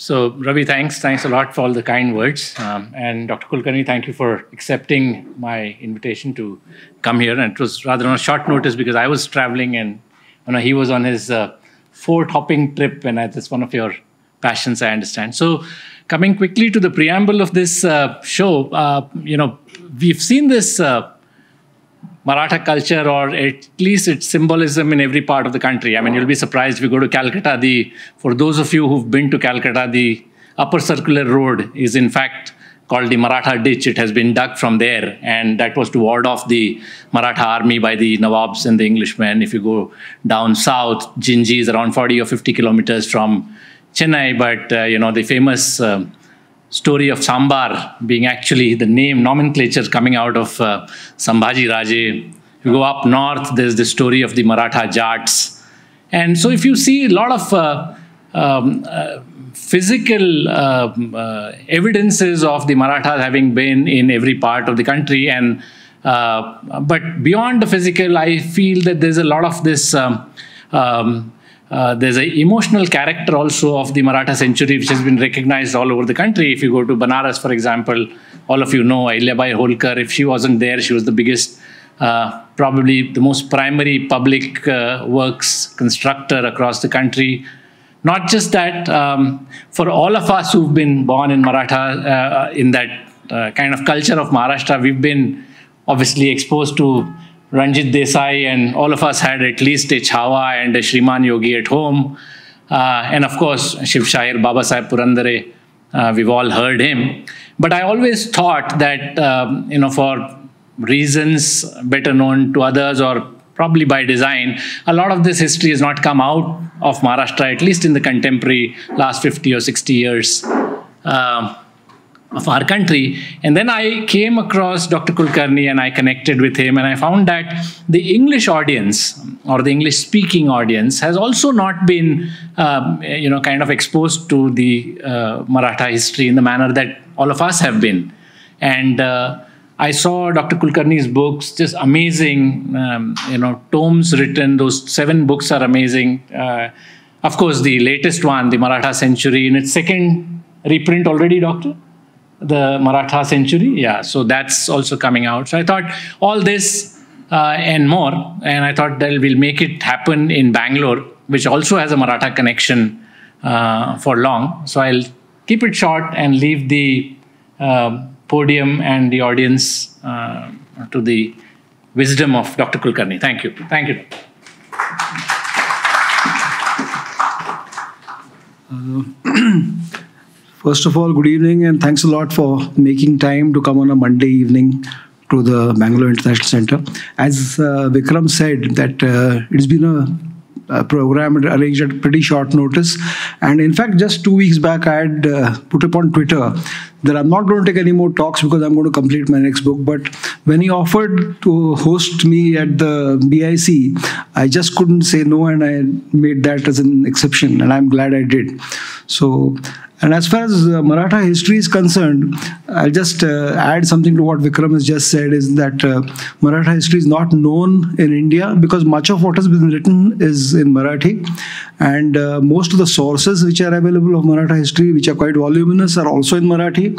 So, Ravi, thanks a lot for all the kind words. And Dr. Kulkarni, thank you for accepting my invitation to come here. And it was rather on a short notice because I was traveling and he was on his fort hopping trip, and that's one of your passions, I understand. So, coming quickly to the preamble of this show, we've seen this Maratha culture, or at least its symbolism, in every part of the country. I mean, you'll be surprised if you go to Calcutta. For those of you who've been to Calcutta, the upper circular road is in fact called the Maratha ditch. It has been dug from there, and that was to ward off the Maratha army by the Nawabs and the Englishmen. If you go down south, Jinji is around 40 or 50 kilometers from Chennai, but the famous story of Sambar being actually the name nomenclature coming out of Sambhaji Raje. If you go up north, there's the story of the Maratha Jats. And so if you see a lot of physical evidences of the Marathas having been in every part of the country, and but beyond the physical, I feel that there's a lot of this there's an emotional character also of the Maratha Century, which has been recognized all over the country. If you go to Banaras, for example, all of you know Ahilyabai Holkar. If she wasn't there, she was the biggest, probably the most primary public works constructor across the country. Not just that, for all of us who've been born in Maratha, in that kind of culture of Maharashtra, we've been obviously exposed to Ranjit Desai, and all of us had at least a Chhawa and a Shriman Yogi at home. And of course, Shiv Shair, Baba Saheb Purandare, we've all heard him. But I always thought that, for reasons better known to others, or probably by design, a lot of this history has not come out of Maharashtra, at least in the contemporary last 50 or 60 years of our country. And then I came across Dr. Kulkarni and I connected with him, and I found that the English audience, or the English-speaking audience, has also not been, kind of exposed to the Maratha history in the manner that all of us have been. And I saw Dr. Kulkarni's books, just amazing, tomes written. Those 7 books are amazing. Of course, the latest one, the Maratha Century, in its second reprint already, Doctor? The Maratha Century, yeah, so that's also coming out. So I thought all this and more, and I thought that we'll make it happen in Bangalore, which also has a Maratha connection for long. So I'll keep it short and leave the podium and the audience to the wisdom of Dr. Kulkarni. Thank you. Thank you. First of all, good evening, and thanks a lot for making time to come on a Monday evening to the Bangalore International Center. As Vikram said, that it's been a program arranged at pretty short notice. And in fact, just 2 weeks back, I had put up on Twitter that I'm not going to take any more talks because I'm going to complete my next book. But when he offered to host me at the BIC, I just couldn't say no, and I made that as an exception, and I'm glad I did. So, and as far as Maratha history is concerned, I'll just add something to what Vikram has just said, is that Maratha history is not known in India because much of what has been written is in Marathi, and most of the sources which are available of Maratha history, which are quite voluminous, are also in Marathi,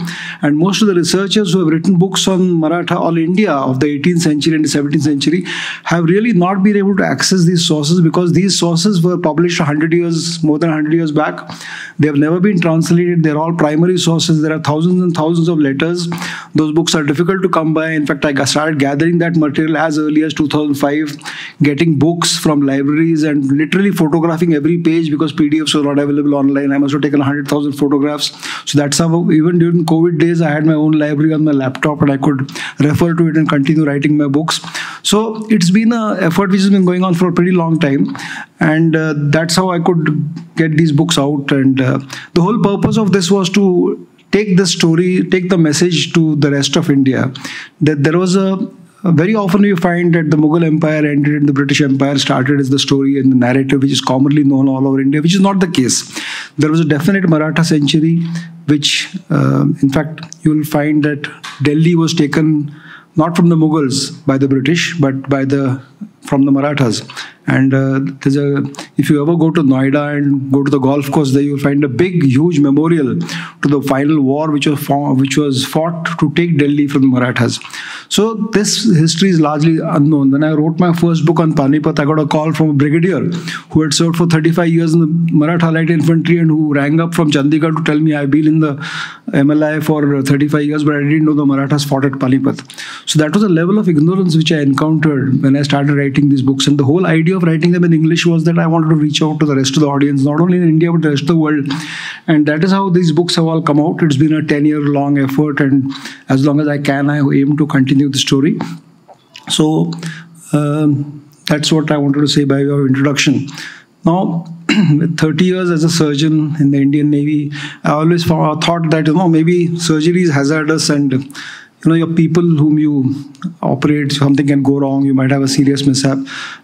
and most of the researchers who have written books on Maratha, all India of the 18th century and the 17th century, have really not been able to access these sources because these sources were published 100 years, more than 100 years back. They have never been translated. They're all primary sources. There are thousands and thousands of letters. Those books are difficult to come by. In fact, I started gathering that material as early as 2005, getting books from libraries and literally photographing every page because PDFs were not available online. I must have taken 100,000 photographs. So that's how, even during COVID days, I had my own library on my laptop and I could refer to it and continue writing my books. So it's been an effort which has been going on for a pretty long time. And that's how I could get these books out. And the whole purpose of this was to take the story, take the message to the rest of India. That there was very often you find that the Mughal Empire ended and the British Empire started as the story and the narrative which is commonly known all over India, which is not the case. There was a definite Maratha century, which in fact you will find that Delhi was taken not from the Mughals by the British, but from the Marathas. And if you ever go to Noida and go to the golf course there, you'll find a big, huge memorial to the final war which was fought to take Delhi from the Marathas. So this history is largely unknown. When I wrote my first book on Panipat, I got a call from a brigadier who had served for 35 years in the Maratha Light Infantry and who rang up from Chandigarh to tell me I've been in the MLI for 35 years, but I didn't know the Marathas fought at Panipat. So that was a level of ignorance which I encountered when I started writing these books. And the whole idea of writing them in English was that I wanted to reach out to the rest of the audience, not only in India, but the rest of the world. And that is how these books have all come out. It's been a 10-year-long effort, and as long as I can, I aim to continue the story. So that's what I wanted to say by way of introduction. Now, with 30 years as a surgeon in the Indian Navy, I always thought that, maybe surgery is hazardous and your people whom you operate, something can go wrong, you might have a serious mishap.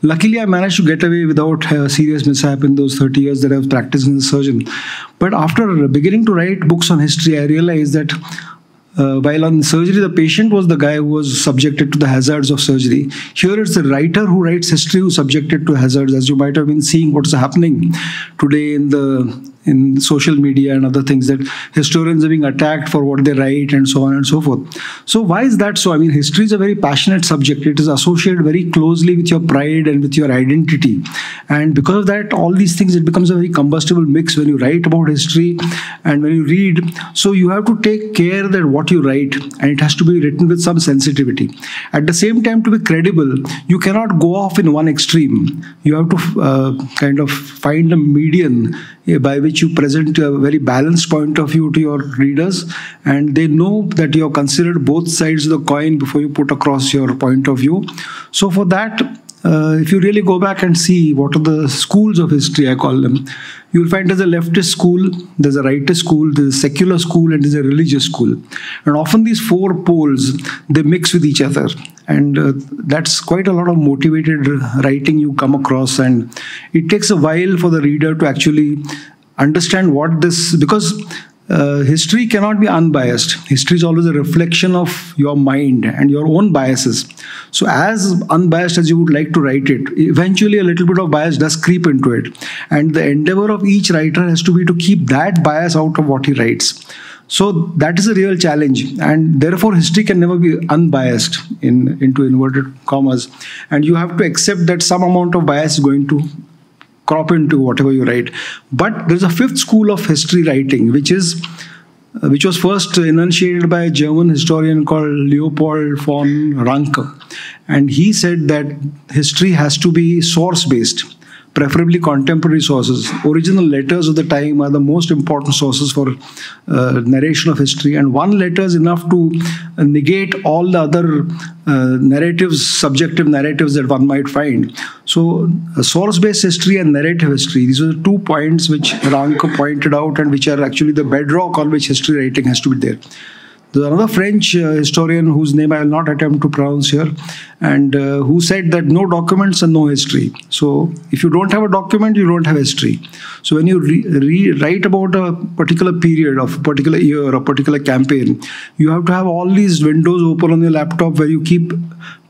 Luckily, I managed to get away without a serious mishap in those 30 years that I was practicing as a surgeon. But after beginning to write books on history, I realized that while on surgery, the patient was the guy who was subjected to the hazards of surgery. Here it's the writer who writes history who's subjected to hazards, as you might have been seeing what's happening today in social media and other things, that historians are being attacked for what they write and so on and so forth. So why is that so? I mean, history is a very passionate subject. It is associated very closely with your pride and with your identity. And because of that, all these things, it becomes a very combustible mix when you write about history and when you read. So you have to take care that what you write, and it has to be written with some sensitivity. At the same time, to be credible, you cannot go off in one extreme. You have to kind of find a median by which you present a very balanced point of view to your readers, and they know that you have considered both sides of the coin before you put across your point of view. So for that, if you really go back and see what are the schools of history, I call them, you'll find there's a leftist school, there's a rightist school, there's a secular school, and there's a religious school. And often these four poles, they mix with each other. And that's quite a lot of motivated writing you come across. And it takes a while for the reader to actually understand what this, because history cannot be unbiased. History is always a reflection of your mind and your own biases. So as unbiased as you would like to write it, eventually a little bit of bias does creep into it. And the endeavor of each writer has to be to keep that bias out of what he writes. So that is a real challenge, and therefore history can never be unbiased into inverted commas. And you have to accept that some amount of bias is going to crop into whatever you write. But there's a fifth school of history writing, which was first enunciated by a German historian called Leopold von Ranke. And he said that history has to be source-based, preferably contemporary sources. Original letters of the time are the most important sources for narration of history, and one letter is enough to negate all the other narratives, subjective narratives that one might find. So source-based history and narrative history, these are the 2 points which Ranke pointed out and which are actually the bedrock on which history writing has to be there. There's another French historian whose name I will not attempt to pronounce here, and who said that no documents and no history. So if you don't have a document, you don't have history. So when you write about a particular period of a particular year or a particular campaign, you have to have all these windows open on your laptop where you keep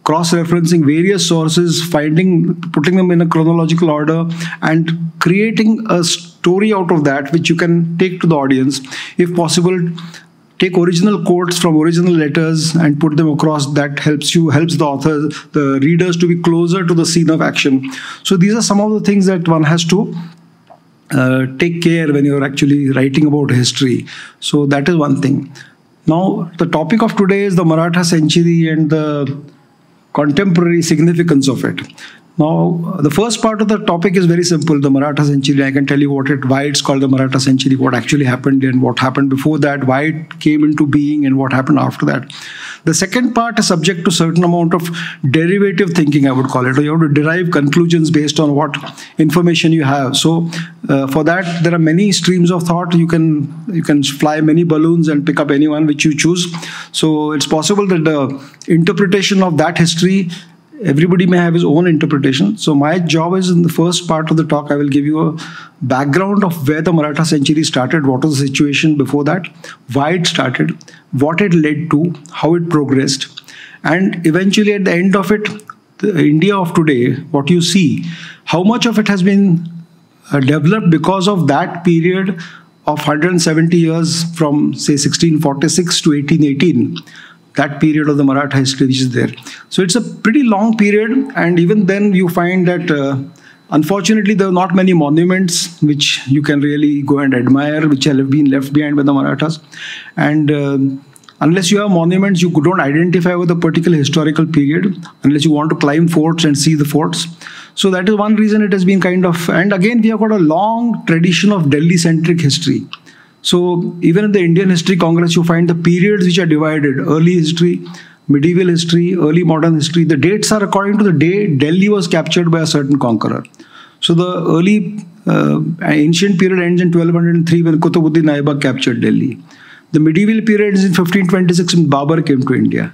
cross-referencing various sources, putting them in a chronological order, and creating a story out of that which you can take to the audience. If possible, take original quotes from original letters and put them across. That helps the author, the readers, to be closer to the scene of action. So these are some of the things that one has to take care when you're actually writing about history. So that is one thing. Now, the topic of today is the Maratha Century and the contemporary significance of it. Now, the first part of the topic is very simple, the Maratha Century. I can tell you why it's called the Maratha Century, what actually happened and what happened before that, why it came into being and what happened after that. The second part is subject to certain amount of derivative thinking, I would call it. Or you have to derive conclusions based on what information you have. So for that, there are many streams of thought. You can fly many balloons and pick up any one which you choose. So it's possible that the interpretation of that history, everybody may have his own interpretation. So my job is, in the first part of the talk, I will give you a background of where the Maratha Century started, what was the situation before that, why it started, what it led to, how it progressed. And eventually at the end of it, the India of today, what you see, how much of it has been developed because of that period of 170 years from, say, 1646 to 1818, that period of the Maratha history which is there. So it's a pretty long period, and even then you find that unfortunately there are not many monuments which you can really go and admire, which have been left behind by the Marathas. And unless you have monuments, you don't identify with a particular historical period, unless you want to climb forts and see the forts. So that is one reason it has been kind of, and again we have got a long tradition of Delhi-centric history. So even in the Indian History Congress, you find the periods which are divided: early history, medieval history, early modern history. The dates are according to the day Delhi was captured by a certain conqueror. So the early ancient period ends in 1203 when Qutbuddin Aibak captured Delhi. The medieval period ends in 1526 when Babur came to India.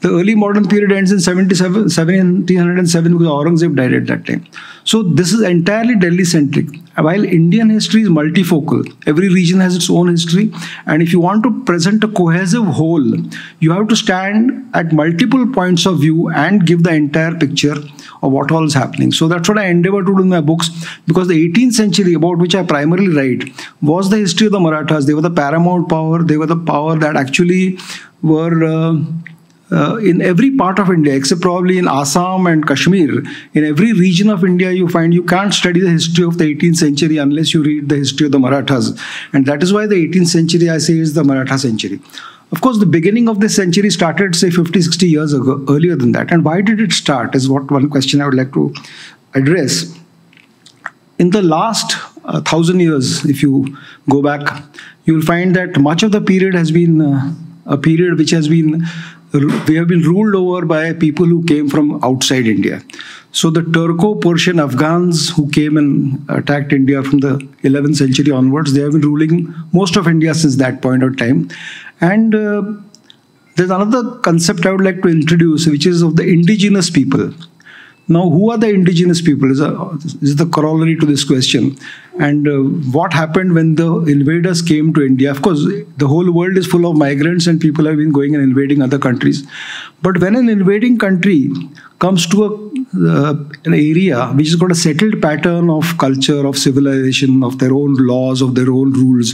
The early modern period ends in 1707 because Aurangzeb died at that time. So this is entirely Delhi-centric. While Indian history is multifocal, every region has its own history. And if you want to present a cohesive whole, you have to stand at multiple points of view and give the entire picture of what all is happening. So that's what I endeavor to do in my books, because the 18th century, about which I primarily write, was the history of the Marathas. They were the paramount power. They were the power that actually were in every part of India, except probably in Assam and Kashmir. In every region of India, you find you can't study the history of the 18th century unless you read the history of the Marathas. And that is why the 18th century, I say, is the Maratha century. Of course, the beginning of this century started, say, 50, 60 years ago, earlier than that. And why did it start is what one question I would like to address. In the last 1,000 years, if you go back, you will find that much of the period has been a period which has been we have been ruled over by people who came from outside India. So the Turco-Persian Afghans who came and attacked India from the 11th century onwards, they have been ruling most of India since that point of time. And there's another concept I would like to introduce, which is of the indigenous people. Now, who are the indigenous people is the corollary to this question. And what happened when the invaders came to India? Of course, the whole world is full of migrants and people have been going and invading other countries. But when an invading country comes to an area which has got a settled pattern of culture, of civilization, of their own laws, of their own rules,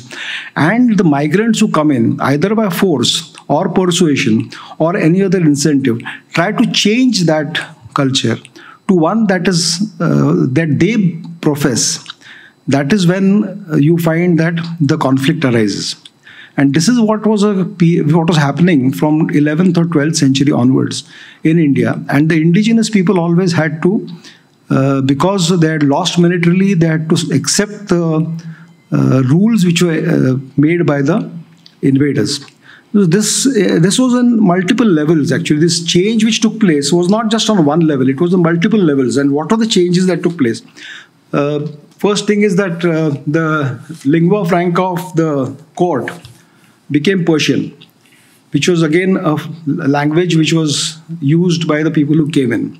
and the migrants who come in, either by force or persuasion or any other incentive, try to change that culture to one that is that they profess, that is when you find that the conflict arises. And this is what was happening from 11th or 12th century onwards in India. And the indigenous people always had to, because they had lost militarily, they had to accept the rules which were made by the invaders. This was on multiple levels, actually. This change which took place was not just on one level, it was on multiple levels. And what are the changes that took place? First thing is that the lingua franca of the court became Persian, which was again a language which was used by the people who came in.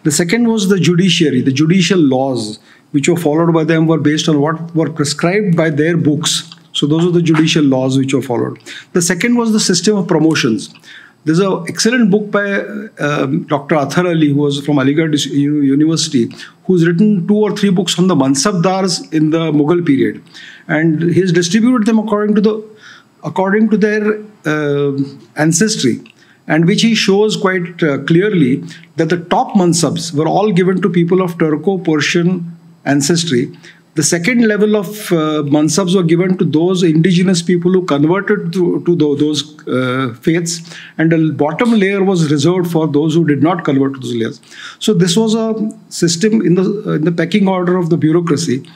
The second was the judiciary. The judicial laws which were followed by them were based on what were prescribed by their books. So those are the judicial laws which were followed. The second was the system of promotions. There's an excellent book by Dr. Athar Ali, who was from Aligarh University, who's written 2 or 3 books on the Mansabdars in the Mughal period. And he's distributed them according to their ancestry, and which he shows quite clearly that the top Mansabs were all given to people of Turco-Persian ancestry. The second level of mansabs were given to those indigenous people who converted to those faiths, and the bottom layer was reserved for those who did not convert to those layers. So this was a system in the pecking order of the bureaucracy.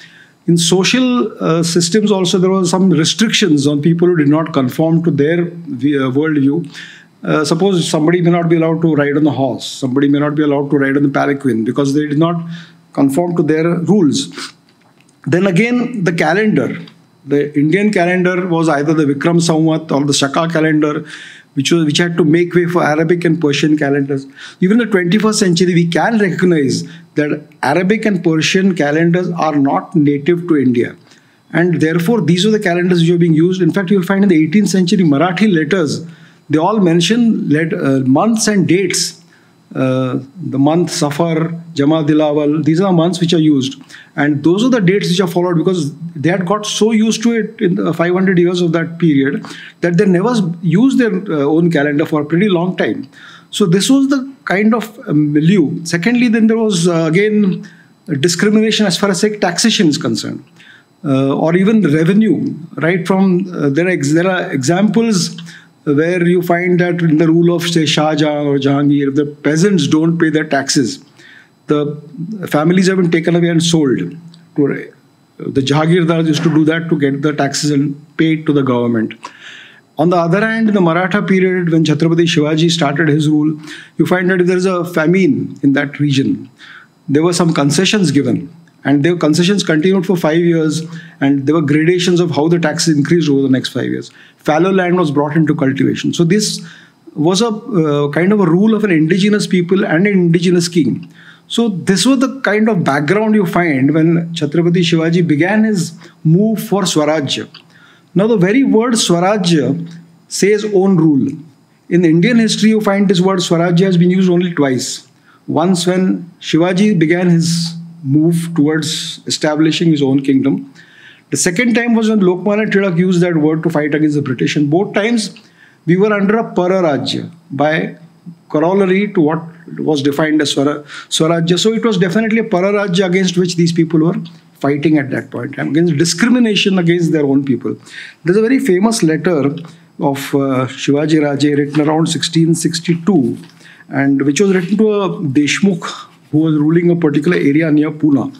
In social systems also, there were some restrictions on people who did not conform to their worldview. Suppose somebody may not be allowed to ride on the horse, somebody may not be allowed to ride on the palanquin because they did not conform to their rules. Then again, the calendar. The Indian calendar was either the Vikram Samvat or the Shaka calendar, which had to make way for Arabic and Persian calendars. Even in the 21st century, we can recognize that Arabic and Persian calendars are not native to India. And therefore, these are the calendars which are being used. In fact, you will find in the 18th century Marathi letters, they all mention months and dates. The month Safar, Jama Dilawal, these are months which are used. And those are the dates which are followed because they had got so used to it in the 500 years of that period that they never used their own calendar for a pretty long time. So this was the kind of milieu. Secondly, then there was again discrimination as far as taxation is concerned, or even revenue. Right from there are examples where you find that in the rule of, say, Shah Jahan or Jahangir, if the peasants don't pay their taxes, the families have been taken away and sold. The Jahagirdars used to do that to get the taxes and pay it to the government. On the other hand, in the Maratha period, when Chhatrapati Shivaji started his rule, you find that if there is a famine in that region, there were some concessions given. And their concessions continued for 5 years, and there were gradations of how the taxes increased over the next 5 years. Fallow land was brought into cultivation. So this was a kind of a rule of an indigenous people and an indigenous king. So this was the kind of background you find when Chhatrapati Shivaji began his move for Swarajya. Now the very word Swarajya says own rule. In Indian history, you find this word Swarajya has been used only twice. Once when Shivaji began his move towards establishing his own kingdom. The second time was when Lokmanya Tilak used that word to fight against the British. And both times we were under a Pararajya by corollary to what was defined as Swarajya. So it was definitely a Pararajya against which these people were fighting at that point, against discrimination against their own people. There's a very famous letter of Shivaji Raje written around 1662, and which was written to a Deshmukh who was ruling a particular area near Pune.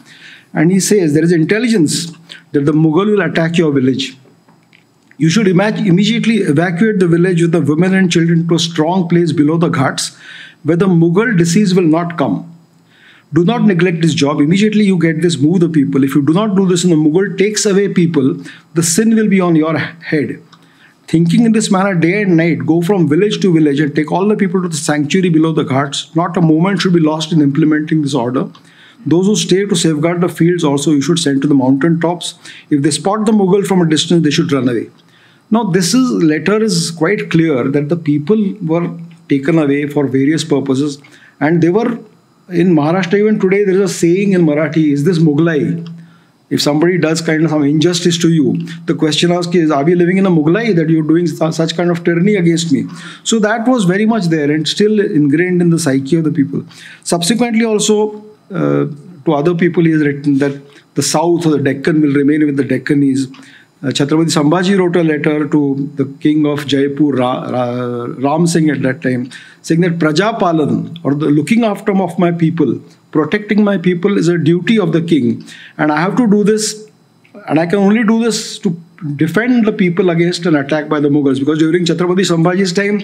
And he says, there is intelligence that the Mughal will attack your village. You should immediately evacuate the village with the women and children to a strong place below the ghats where the Mughal disease will not come. Do not neglect this job. Immediately you get this, move the people. If you do not do this and the Mughal takes away people, the sin will be on your head. Thinking in this manner day and night, go from village to village and take all the people to the sanctuary below the ghats. Not a moment should be lost in implementing this order. Those who stay to safeguard the fields also you should send to the mountain tops. If they spot the Mughal from a distance, they should run away. Now this letter is quite clear that the people were taken away for various purposes, and they were in Maharashtra. Even today there is a saying in Marathi, is this Mughlai? If somebody does kind of some injustice to you, the question asked is, are we living in a Mughlai that you're doing such kind of tyranny against me? So that was very much there and still ingrained in the psyche of the people. Subsequently also, to other people he has written that the south or the Deccan will remain with the Deccanese. Chhatrapati Sambhaji wrote a letter to the king of Jaipur, Ram Singh at that time, saying that Prajapalan, or the looking after of my people, protecting my people is a duty of the king. And I have to do this, and I can only do this to defend the people against an attack by the Mughals. Because during Chhatrapati Sambhaji's time,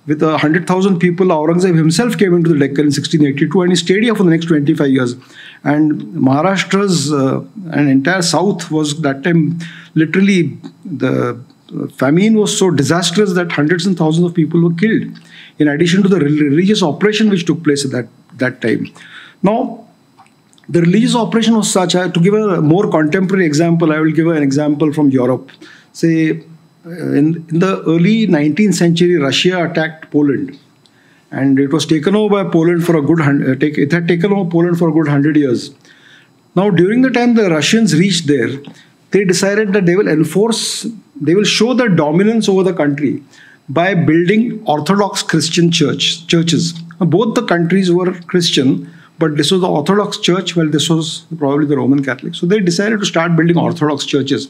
with 100,000 people, Aurangzeb himself came into the Deccan in 1682 and he stayed here for the next 25 years. And Maharashtra's and entire south was that time literally, the famine was so disastrous that hundreds and thousands of people were killed, in addition to the religious operation which took place at that time. Now, the religious operation was such, to give a more contemporary example, I will give an example from Europe. Say, in the early 19th century, Russia attacked Poland, and it was taken over by Poland for a good it had taken over Poland for a good 100 years. Now, during the time the Russians reached there, they decided that they will show their dominance over the country by building Orthodox Christian churches. Both the countries were Christian, but this was the Orthodox Church, while this was probably the Roman Catholic. So they decided to start building Orthodox churches.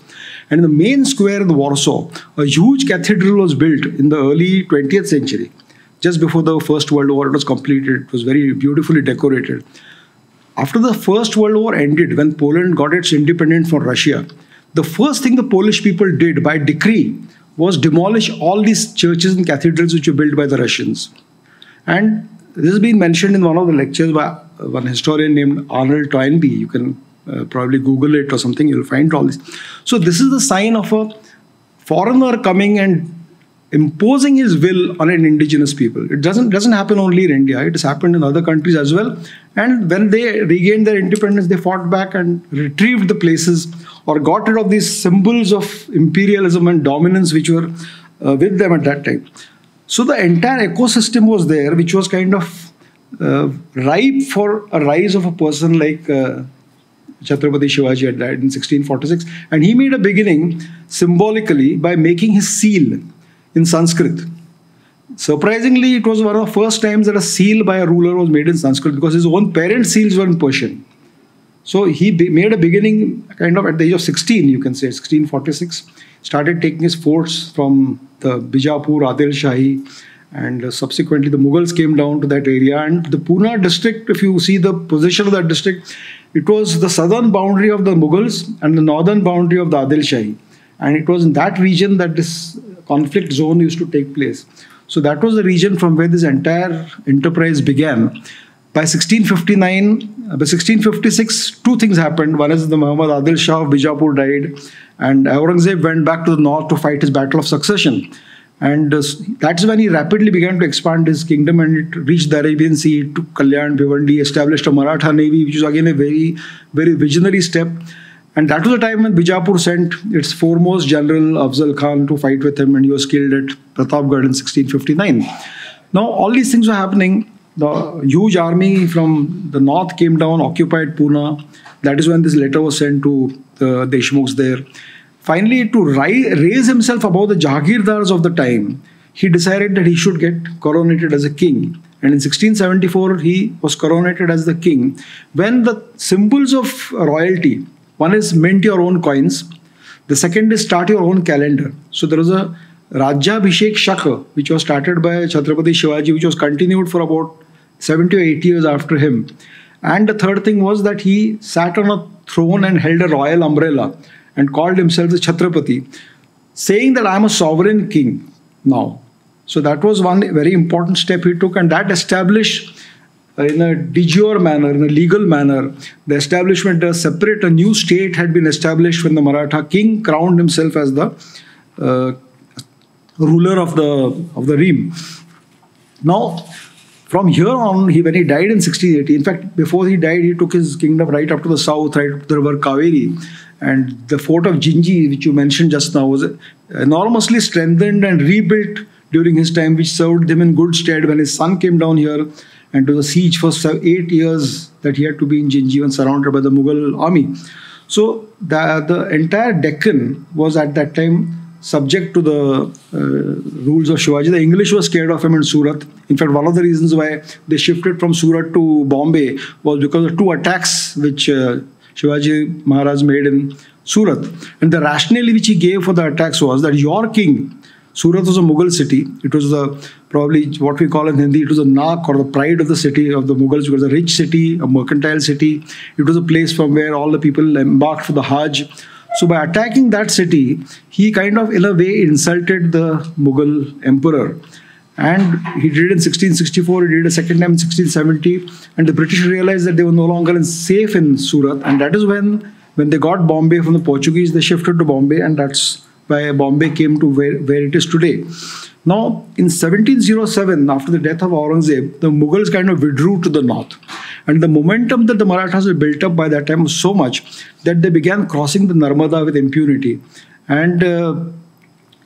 And in the main square in Warsaw, a huge cathedral was built in the early 20th century. Just before the First World War, it was completed. It was very beautifully decorated. After the First World War ended, when Poland got its independence from Russia, the first thing the Polish people did by decree was demolish all these churches and cathedrals which were built by the Russians. And this has been mentioned in one of the lectures by one historian named Arnold Toynbee. You can probably Google it or something, you'll find all this. So this is the sign of a foreigner coming and imposing his will on an indigenous people. It doesn't happen only in India. It has happened in other countries as well. And when they regained their independence, they fought back and retrieved the places or got rid of these symbols of imperialism and dominance which were with them at that time. So the entire ecosystem was there, which was kind of ripe for a rise of a person like Chhatrapati Shivaji had died in 1646. And he made a beginning symbolically by making his seal in Sanskrit. Surprisingly, it was one of the first times that a seal by a ruler was made in Sanskrit, because his own parents' seals were in Persian. So he made a beginning kind of at the age of 16, you can say, 1646. Started taking his forts from the Bijapur, Adil Shahi, and subsequently the Mughals came down to that area. And the Pune district, if you see the position of that district, it was the southern boundary of the Mughals and the northern boundary of the Adil Shahi. And it was in that region that this conflict zone used to take place. So that was the region from where this entire enterprise began. By 1656, two things happened. One is the Muhammad Adil Shah of Bijapur died, and Aurangzeb went back to the north to fight his battle of succession. And that's when he rapidly began to expand his kingdom, and it reached the Arabian Sea, took Kalyan, Bhiwandi, established a Maratha navy, which was again a very, very visionary step. And that was the time when Bijapur sent its foremost general, Afzal Khan, to fight with him, and he was killed at Pratapgarh in 1659. Now, all these things were happening. The huge army from the north came down, occupied Pune. That is when this letter was sent to the Deshmukhs there. Finally, to raise himself above the Jagirdars of the time, he decided that he should get coronated as a king. And in 1674, he was coronated as the king. When the symbols of royalty, one is mint your own coins, the second is start your own calendar. So there was a Rajyabhishek Shaka, which was started by Chhatrapati Shivaji, which was continued for about 70 or 80 years after him. And the third thing was that he sat on a throne and held a royal umbrella and called himself the Chhatrapati, saying that I am a sovereign king now. So that was one very important step he took, and that established in a de jure manner, in a legal manner, the establishment of a new state had been established when the Maratha king crowned himself as the ruler of the realm. Now, from here on, when he died in 1680, in fact, before he died, he took his kingdom right up to the south, right up to the river Kaveri. And the fort of Jinji, which you mentioned just now, was enormously strengthened and rebuilt during his time, which served him in good stead when his son came down here, and to the siege for 8 years that he had to be in Jinji when surrounded by the Mughal army. So the entire Deccan was at that time subject to the rules of Shivaji. The English were scared of him in Surat. In fact, one of the reasons why they shifted from Surat to Bombay was because of 2 attacks which Shivaji Maharaj made in Surat. And the rationale which he gave for the attacks was that your king, Surat was a Mughal city. It was probably what we call in Hindi, it was a Nak, or the pride of the city of the Mughals. It was a rich city, a mercantile city. It was a place from where all the people embarked for the Hajj. So by attacking that city, he kind of, in a way, insulted the Mughal emperor. And he did it in 1664, he did it a second time in 1670. And the British realized that they were no longer safe in Surat. And that is when they got Bombay from the Portuguese, they shifted to Bombay. And that's why Bombay came to where it is today. Now, in 1707, after the death of Aurangzeb, the Mughals kind of withdrew to the north. And the momentum that the Marathas had built up by that time was so much that they began crossing the Narmada with impunity. And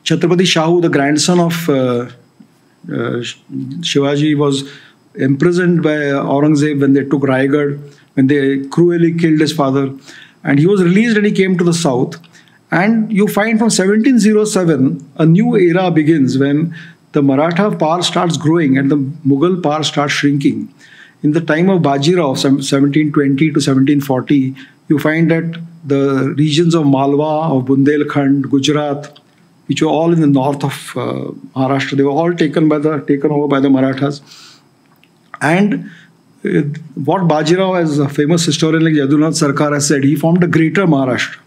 Chhatrapati Shahu, the grandson of Shivaji, was imprisoned by Aurangzeb when they took Raigad, when they cruelly killed his father. And he was released and he came to the south. And you find from 1707, a new era begins when the Maratha power starts growing and the Mughal power starts shrinking. In the time of Bajirao, 1720 to 1740, you find that the regions of Malwa, of Bundelkhand, Gujarat, which were all in the north of Maharashtra, they were all taken over by the Marathas. And what Bajirao, as a famous historian like Yadunath Sarkar has said, he formed a greater Maharashtra.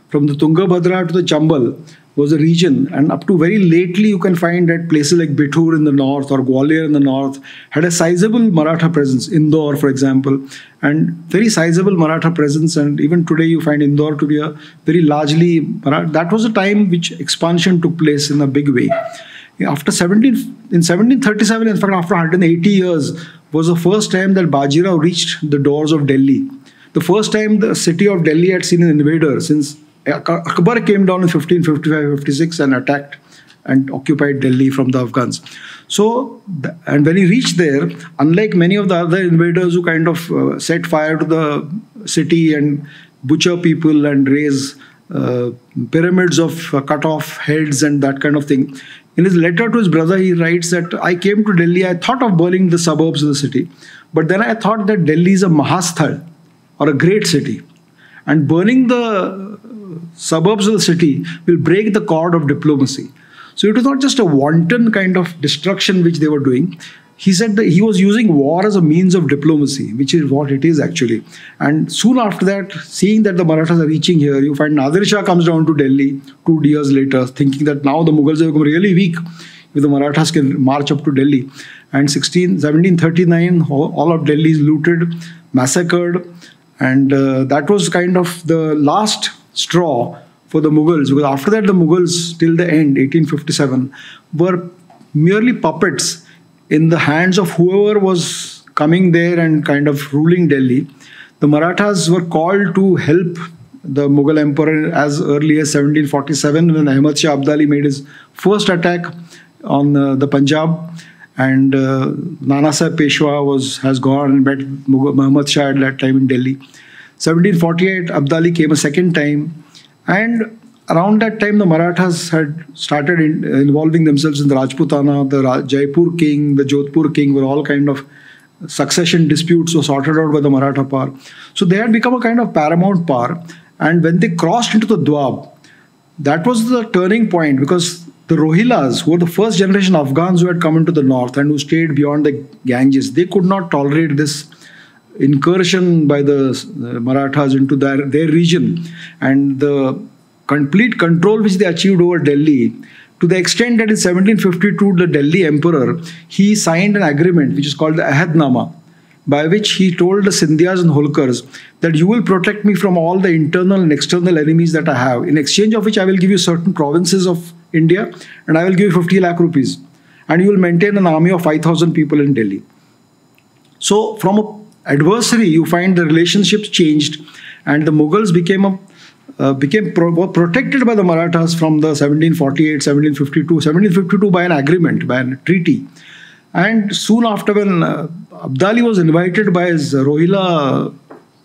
From the Tungabhadra to the Chambal was a region, and up to very lately you can find that places like Bithur in the north or Gwalior in the north had a sizable Maratha presence. Indore, for example, and very sizable Maratha presence, and even today you find Indore to be a very largely Maratha. That was a time which expansion took place in a big way. In 1737, in fact, after 180 years, was the first time that Bajirao reached the doors of Delhi. The first time the city of Delhi had seen an invader since Akbar came down in 1555-56 and attacked and occupied Delhi from the Afghans. So, and when he reached there, unlike many of the other invaders who kind of set fire to the city and butcher people and raise pyramids of cut off heads and that kind of thing, in his letter to his brother, he writes that I came to Delhi, I thought of burning the suburbs of the city, but then I thought that Delhi is a Mahasthal, or a great city, and burning the suburbs of the city will break the cord of diplomacy. So it was not just a wanton kind of destruction which they were doing. He said that he was using war as a means of diplomacy, which is what it is actually. And soon after that, seeing that the Marathas are reaching here, you find Nadir Shah comes down to Delhi 2 years later, thinking that now the Mughals have become really weak if the Marathas can march up to Delhi. And 1739, all of Delhi is looted, massacred, and that was kind of the last straw for the Mughals, because after that the Mughals, till the end, 1857, were merely puppets in the hands of whoever was coming there and kind of ruling Delhi. The Marathas were called to help the Mughal emperor as early as 1747, when Ahmad Shah Abdali made his first attack on the Punjab, and Nana Sahib Peshwa has gone and met Muhammad Shah at that time in Delhi. 1748, Abdali came a second time, and around that time the Marathas had started involving themselves in the Rajputana. The Jaipur king, the Jodhpur king were all kind of succession disputes were sorted out by the Maratha power. So they had become a kind of paramount power, and when they crossed into the Doab, that was the turning point, because the Rohillas, who were the first generation Afghans who had come into the north and who stayed beyond the Ganges, they could not tolerate this incursion by the Marathas into their region, and the complete control which they achieved over Delhi, to the extent that in 1752 the Delhi emperor, he signed an agreement which is called the Ahadnama, by which he told the Sindhyas and Holkars that you will protect me from all the internal and external enemies that I have, in exchange of which I will give you certain provinces of India and I will give you 50 lakh rupees, and you will maintain an army of 5,000 people in Delhi. So from an adversary, you find the relationships changed, and the Mughals became protected by the Marathas from the 1748, 1752 by an agreement, by a treaty. And soon after, when Abdali was invited by his Rohilla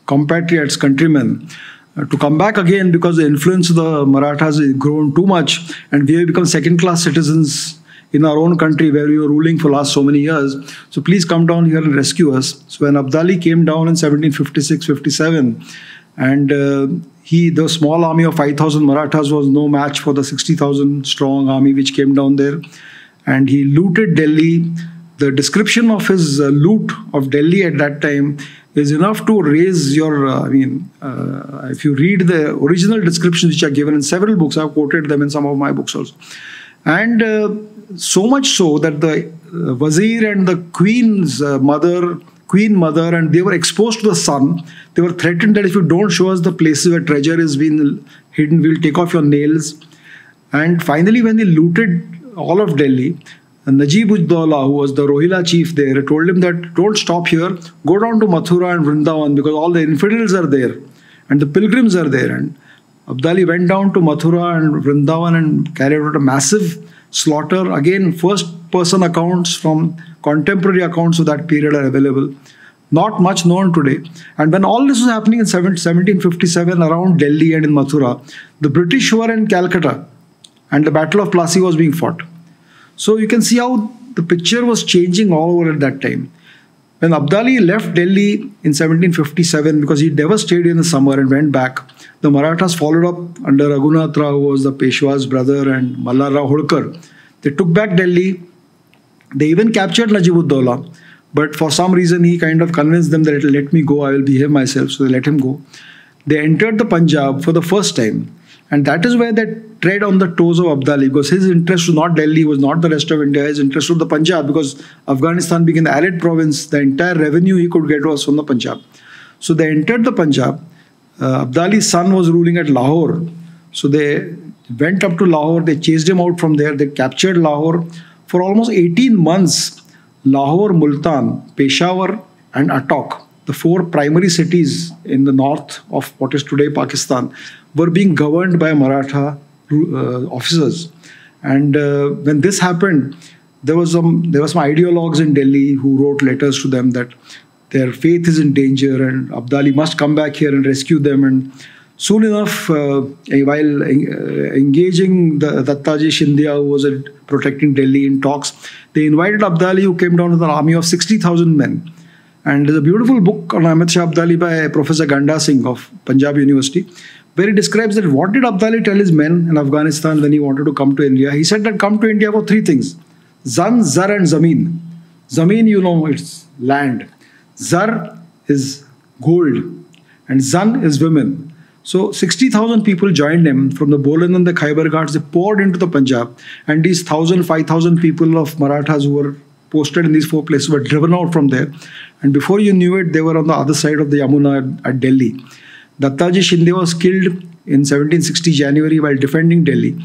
compatriots, countrymen, to come back again, because the influence of the Marathas has grown too much and we have become second-class citizens in our own country where we were ruling for last so many years. So please come down here and rescue us. So when Abdali came down in 1756-57, and the small army of 5,000 Marathas was no match for the 60,000 strong army which came down there, and he looted Delhi. The description of his loot of Delhi at that time is enough to raise your, if you read the original descriptions which are given in several books, I've quoted them in some of my books also. And so much so that the Wazir and the Queen's Queen Mother, and they were exposed to the sun. They were threatened that if you don't show us the places where treasure is being hidden, we'll take off your nails. And finally, when they looted all of Delhi, Najib-ud-Dawla, who was the Rohilla chief there, told him that don't stop here, go down to Mathura and Vrindavan, because all the infidels are there and the pilgrims are there. And Abdali went down to Mathura and Vrindavan and carried out a massive slaughter. Again, first-person accounts from contemporary accounts of that period are available. Not much known today. And when all this was happening in 1757 around Delhi and in Mathura, the British were in Calcutta and the Battle of Plassey was being fought. So you can see how the picture was changing all over at that time. When Abdali left Delhi in 1757, because he never stayed in the summer and went back, the Marathas followed up under Raghunath Rao, who was the Peshwa's brother, and Mallar Rao Holkar. They took back Delhi. They even captured Najib-ud-Dawla. But for some reason, he kind of convinced them that let me go, I will behave myself. So they let him go. They entered the Punjab for the first time. And that is where they tread on the toes of Abdali, because his interest was not Delhi, was not the rest of India. His interest was the Punjab, because Afghanistan being the arid province, the entire revenue he could get was from the Punjab. So they entered the Punjab. Abdali's son was ruling at Lahore. So they went up to Lahore. They chased him out from there. They captured Lahore. For almost 18 months, Lahore, Multan, Peshawar and Attock, the four primary cities in the north of what is today Pakistan, were being governed by Maratha officers. And when this happened, there were some ideologues in Delhi who wrote letters to them that their faith is in danger and Abdali must come back here and rescue them. And soon enough, while engaging the Dattaji Scindia, who was protecting Delhi in talks, they invited Abdali, who came down with an army of 60,000 men. And there's a beautiful book on Ahmed Shah Abdali by Professor Ganda Singh of Punjab University, where he describes that what did Abdali tell his men in Afghanistan when he wanted to come to India. He said that come to India for three things: Zan, Zar and Zameen. Zameen, you know, it's land. Zar is gold and Zan is women. So 60,000 people joined him from the Bolan and the Khyber Ghats. They poured into the Punjab, and these 1,000, 5,000 people of Marathas who were posted in these four places were driven out from there. And before you knew it, they were on the other side of the Yamuna at Delhi. Dattaji Shinde was killed in 1760 January while defending Delhi,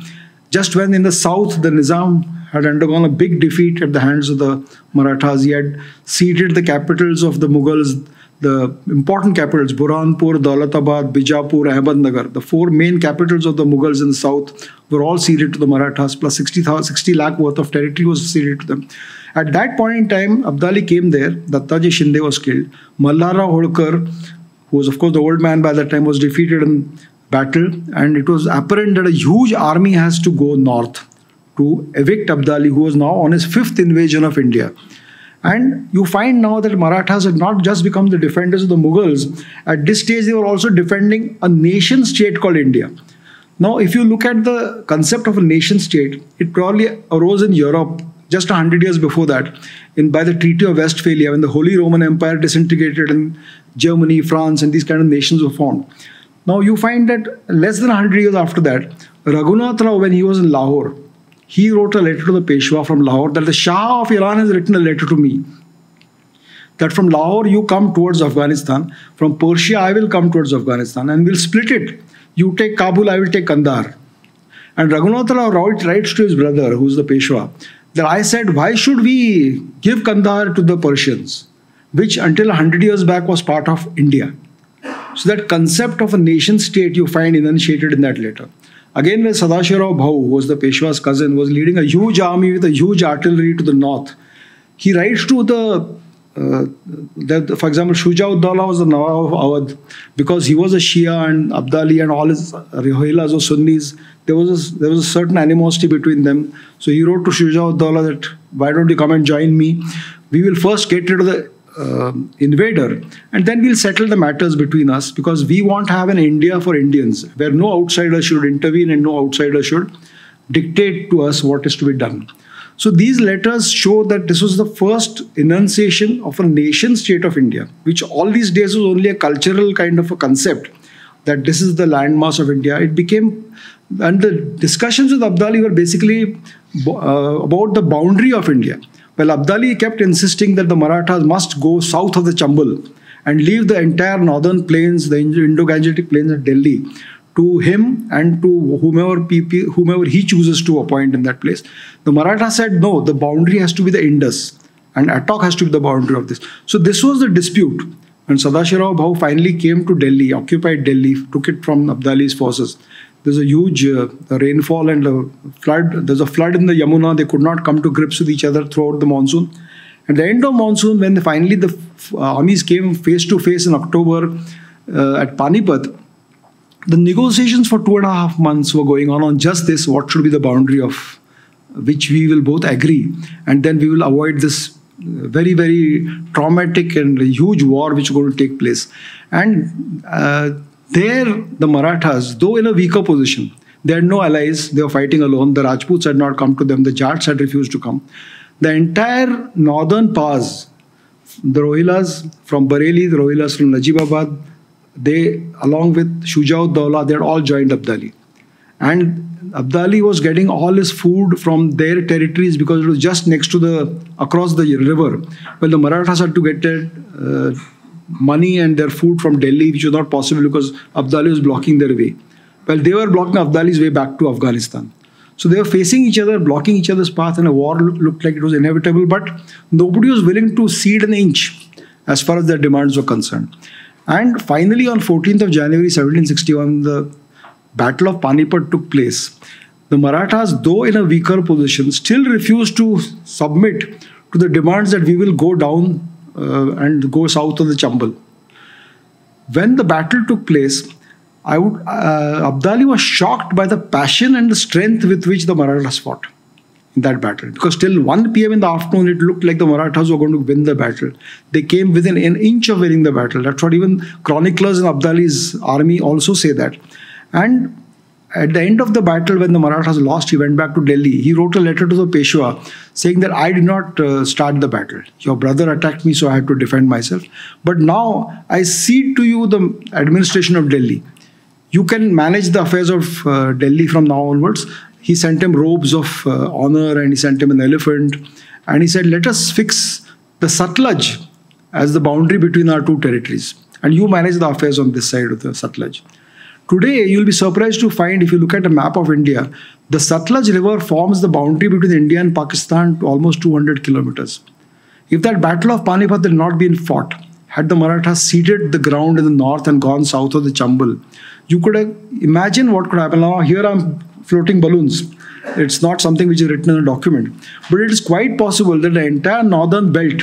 just when in the south the Nizam had undergone a big defeat at the hands of the Marathas. He had ceded the capitals of the Mughals, the important capitals, Burhanpur, Daulatabad, Bijapur, Ahmednagar. The four main capitals of the Mughals in the south were all ceded to the Marathas, plus 60 lakh worth of territory was ceded to them. At that point in time, Abdali came there, Dattaji Shinde was killed, Malhara Holkar, who was of course the old man by that time, was defeated in battle, and it was apparent that a huge army has to go north to evict Abdali, who was now on his fifth invasion of India. And you find now that Marathas had not just become the defenders of the Mughals. At this stage, they were also defending a nation state called India. Now, if you look at the concept of a nation state, it probably arose in Europe just 100 years before that, by the Treaty of Westphalia, when the Holy Roman Empire disintegrated and Germany, France, and these kind of nations were formed. Now, you find that less than 100 years after that, Raghunath Rao, when he was in Lahore, he wrote a letter to the Peshwa from Lahore that the Shah of Iran has written a letter to me that from Lahore you come towards Afghanistan, from Persia I will come towards Afghanistan, and we'll split it. You take Kabul, I will take Kandahar. And Raghunath Rao writes to his brother, who's the Peshwa, that I said, why should we give Kandahar to the Persians, which until 100 years back was part of India? So that concept of a nation state you find enunciated in that letter. Again, when Sadashirao Bhau, who was the Peshwa's cousin, was leading a huge army with a huge artillery to the north, he writes to for example, Shuja-ud-Dawla was the Nawab of Awadh, because he was a Shia and Abdali and all his Rohilas or Sunnis, there was a certain animosity between them. So he wrote to Shuja-ud-Dawla that, why don't you come and join me? We will first get rid of the invader, and then we'll settle the matters between us, because we want to have an India for Indians, where no outsider should intervene and no outsider should dictate to us what is to be done. So these letters show that this was the first enunciation of a nation state of India, which all these days was only a cultural kind of a concept, that this is the landmass of India. It became, and the discussions with Abdali were basically about the boundary of India. Well, Abdali kept insisting that the Marathas must go south of the Chambal and leave the entire northern plains, the Indo-Gangetic plains of Delhi, to him and to whomever he chooses to appoint in that place. The Marathas said, no, the boundary has to be the Indus, and Attock has to be the boundary of this. So this was the dispute. And Sadashirao Bhau finally came to Delhi, occupied Delhi, took it from Abdali's forces. There's a huge rainfall and a flood. There's a flood in the Yamuna. They could not come to grips with each other throughout the monsoon. At the end of monsoon, when finally the armies came face to face in October at Panipat, the negotiations for 2.5 months were going on just this: what should be the boundary of which we will both agree, and then we will avoid this very, very traumatic and huge war which is going to take place. And there, the Marathas, though in a weaker position, they had no allies. They were fighting alone. The Rajputs had not come to them. The Jats had refused to come. The entire northern pass, the Rohilas from Bareilly, the Rohilas from Najibabad, they, along with Shuja-ud-Dawla, they had all joined Abdali. And Abdali was getting all his food from their territories because it was just next to across the river. Well, the Marathas had to get their money and their food from Delhi, which was not possible because Abdali was blocking their way. Well, they were blocking Abdali's way back to Afghanistan. So they were facing each other, blocking each other's path, and a war looked like it was inevitable, but nobody was willing to cede an inch as far as their demands were concerned. And finally, on 14th of January 1761, the Battle of Panipat took place. the Marathas, though in a weaker position, still refused to submit to the demands that we will go down and go south of the Chambal. When the battle took place, Abdali was shocked by the passion and the strength with which the Marathas fought in that battle. Because till 1 p.m. in the afternoon, it looked like the Marathas were going to win the battle. They came within an inch of winning the battle. That's what even chroniclers in Abdali's army also say that. And at the end of the battle, when the Marathas lost, he went back to Delhi. He wrote a letter to the Peshwa saying that I did not start the battle. Your brother attacked me, so I had to defend myself. But now I cede to you the administration of Delhi. You can manage the affairs of Delhi from now onwards. He sent him robes of honor, and he sent him an elephant. And he said, let us fix the Satluj as the boundary between our two territories. And you manage the affairs on this side of the Satluj. Today, you'll be surprised to find, if you look at a map of India, the Satluj River forms the boundary between India and Pakistan to almost 200 kilometers. If that Battle of Panipat had not been fought, had the Marathas ceded the ground in the north and gone south of the Chambal, you could have imagined what could happen. Now, here I'm floating balloons. It's not something which is written in a document. But it is quite possible that the entire northern belt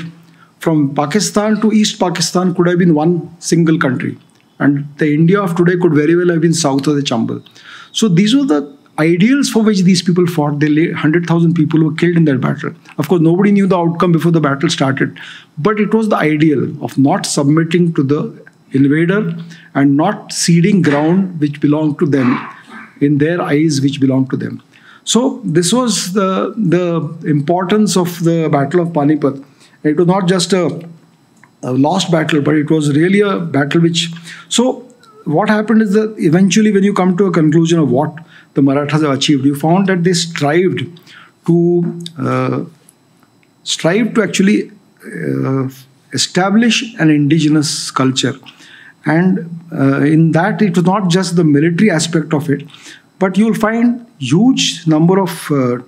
from Pakistan to East Pakistan could have been one single country. And the India of today could very well have been south of the Chambal. So these were the ideals for which these people fought. 100,000 people were killed in that battle. Of course, nobody knew the outcome before the battle started. But it was the ideal of not submitting to the invader and not ceding ground which belonged to them, in their eyes which belonged to them. So this was the importance of the Battle of Panipat. It was not just a lost battle, but it was really a battle which... So what happened is that eventually when you come to a conclusion of what the Marathas have achieved, you found that they strived to actually establish an indigenous culture. And in that, it was not just the military aspect of it, but you'll find huge number of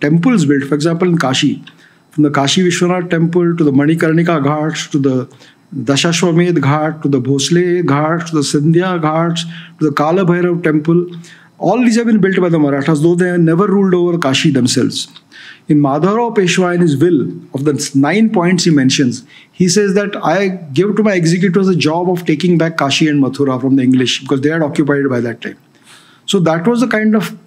temples built. For example, in Kashi, from the Kashi Vishwanath temple to the Manikarnika Ghats, to the Dashashwamedh Ghat, to the Bhosle Ghats, to the Sindhya Ghats, to the Kala Bhairav temple. All these have been built by the Marathas, though they have never ruled over Kashi themselves. In Madhavrao Peshwa, in his will, of the 9 points he mentions, he says that I give to my executors a job of taking back Kashi and Mathura from the English, because they had occupied by that time. So that was the kind of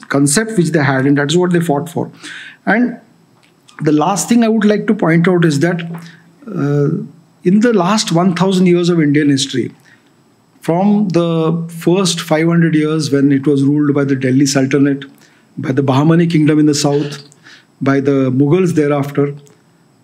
concept which they had, and that's what they fought for. And the last thing I would like to point out is that in the last 1,000 years of Indian history, from the first 500 years when it was ruled by the Delhi Sultanate, by the Bahmani kingdom in the south, by the Mughals thereafter,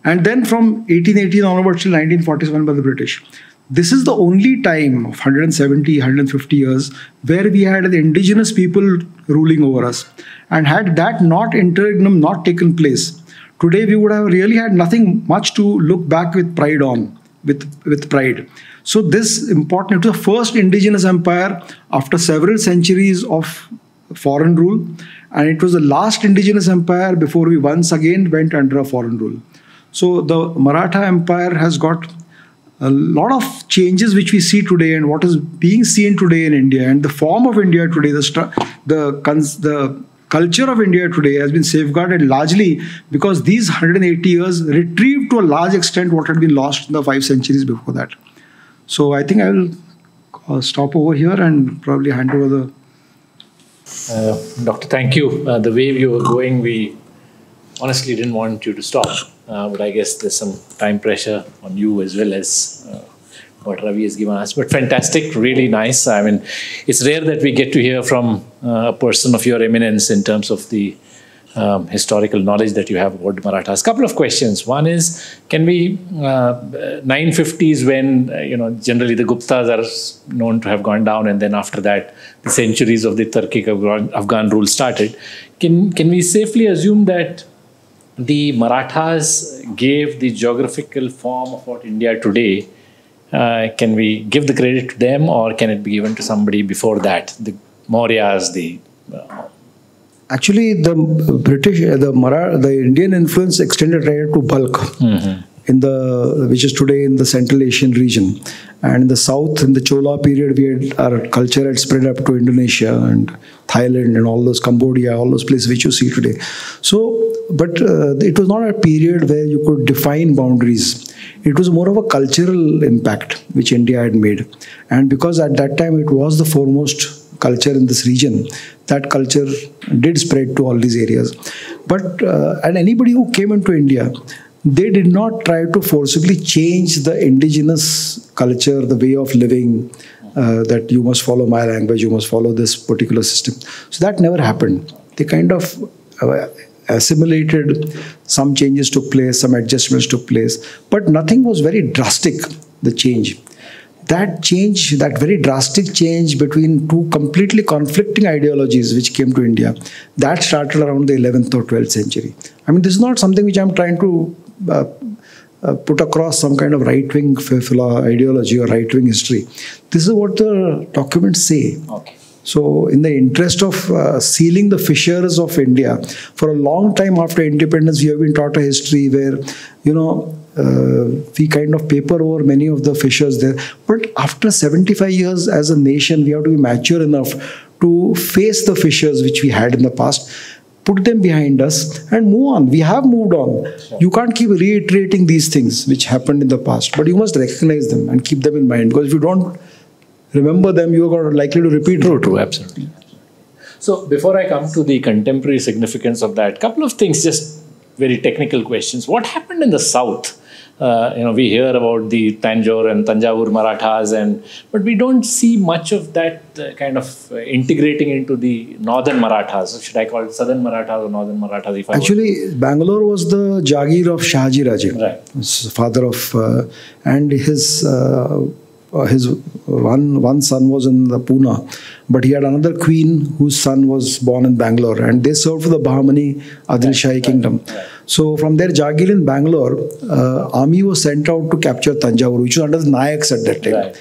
and then from 1818 onwards till 1947 by the British. This is the only time of 170, 150 years where we had the indigenous people ruling over us. And had that interregnum not taken place, today we would have really had nothing much to look back with pride on, with pride. So this important, it was the first indigenous empire after several centuries of foreign rule, and it was the last indigenous empire before we once again went under a foreign rule. So the Maratha Empire has got a lot of changes which we see today, and what is being seen today in India, and the form of India today, the culture of India today has been safeguarded largely because these 180 years retrieved to a large extent what had been lost in the 5 centuries before that. So I think I will stop over here and probably hand over the... Doctor, thank you. The way you were going, we honestly didn't want you to stop. But I guess there's some time pressure on you as well as what Ravi has given us. But fantastic, really nice. I mean, it's rare that we get to hear from a person of your eminence in terms of the historical knowledge that you have about the Marathas. Couple of questions. One is, can we, 950s when, generally the Guptas are known to have gone down, and then after that, the centuries of the Turkic Afghan rule started. Can we safely assume that the Marathas gave the geographical form of what India today? Can we give the credit to them, or can it be given to somebody before that? The Mauryas, Actually, the British, the Indian influence extended right to Balkh, which is today in the Central Asian region. And in the south, in the Chola period, our culture had spread up to Indonesia and Thailand and all those, Cambodia, all those places which you see today. So, but it was not a period where you could define boundaries. It was more of a cultural impact which India had made. And because at that time it was the foremost culture in this region, that culture did spread to all these areas. But and anybody who came into India, they did not try to forcibly change the indigenous culture, the way of living, that you must follow my language, you must follow this particular system. So that never happened. They kind of assimilated, some changes took place, some adjustments took place, but nothing was very drastic, the change. That change, that very drastic change between two completely conflicting ideologies which came to India, that started around the 11th or 12th century. I mean, this is not something which I'm trying to put across some kind of right-wing ideology or right-wing history. This is what the documents say. Okay. So in the interest of sealing the fissures of India, for a long time after independence, we have been taught a history where, you know, we kind of paper over many of the fissures there. But after 75 years as a nation, we have to be mature enough to face the fissures which we had in the past, put them behind us and move on. We have moved on. Sure. You can't keep reiterating these things which happened in the past, but you must recognize them and keep them in mind, because if you don't remember them, you are likely to repeat. True, absolutely. So before I come to the contemporary significance of that, couple of things, just very technical questions. What happened in the south? We hear about the Tanjore and Tanjavur Marathas, but we don't see much of that kind of integrating into the northern Marathas. Should I call it southern Marathas or northern Marathas? Actually, Bangalore was the Jagir of Shahaji Raje, right. His father of, and his one son was in the Pune, but he had another queen whose son was born in Bangalore, and they served for the Bahmani Adil Shahi kingdom. Right. So from there, Jagir in Bangalore, army was sent out to capture Tanjavur, which was under the Nayaks at that time. Right.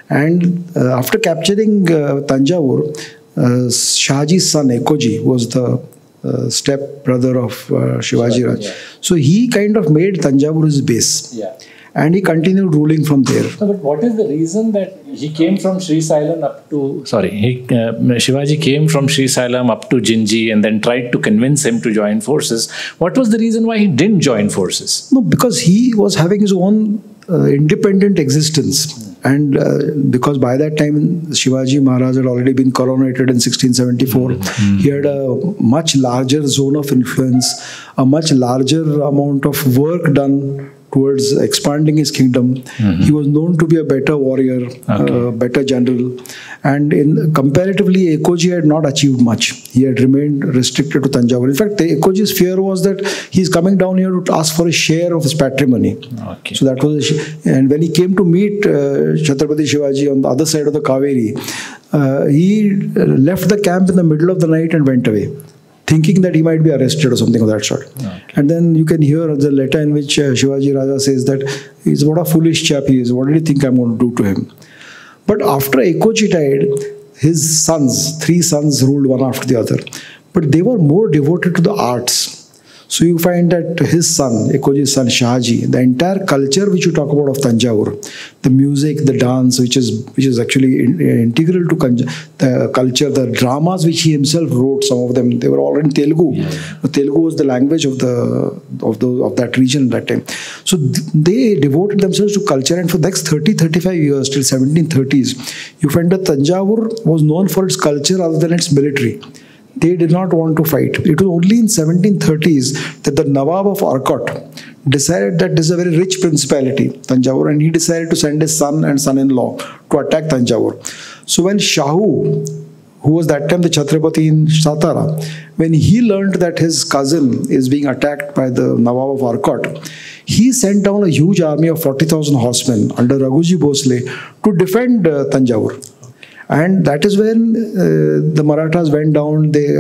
And after capturing Tanjavur, Shahaji's son Ekoji was the step brother of Shivaji Raj. Yeah. So he kind of made Tanjavur his base. Yeah. And he continued ruling from there. No, but what is the reason that he came from Srisailam up to... Shivaji came from Srisailam up to Jinji and then tried to convince him to join forces. What was the reason why he didn't join forces? No, because he was having his own independent existence. And because by that time, Shivaji Maharaj had already been coronated in 1674. He had a much larger zone of influence, a much larger amount of work done towards expanding his kingdom. He was known to be a better warrior, better general. And comparatively, Ekoji had not achieved much. He had remained restricted to Tanjavur. In fact, Ekoji's fear was that he's coming down here to ask for a share of his patrimony. Okay. So that was, and when he came to meet Chhatrapati Shivaji on the other side of the Kaveri, he left the camp in the middle of the night and went away, thinking that he might be arrested or something of that sort. Okay. And then you can hear the letter in which Shivaji Raja says that he's what a foolish chap he is. What did he think I'm going to do to him? But after Ekoji died, his sons, 3 sons, ruled one after the other. But they were more devoted to the arts. So you find that his son, Ekoji's son Shahaji, the entire culture which you talk about of Tanjavur, the music, the dance, which is actually integral to the culture, the dramas which he himself wrote, some of them, they were all in Telugu. Yeah. Telugu was the language of that region at that time. So they devoted themselves to culture, and for the next 30-35 years, till 1730s, you find that Tanjavur was known for its culture rather than its military. They did not want to fight. It was only in 1730s that the Nawab of Arcot decided that this is a very rich principality, Tanjavur, and he decided to send his son and son-in-law to attack Tanjavur. So when Shahu, who was that time the Chhatrapati in Satara, when he learned that his cousin is being attacked by the Nawab of Arcot, he sent down a huge army of 40,000 horsemen under Raghuji Bhosle to defend Tanjavur. And that is when the Marathas went down. They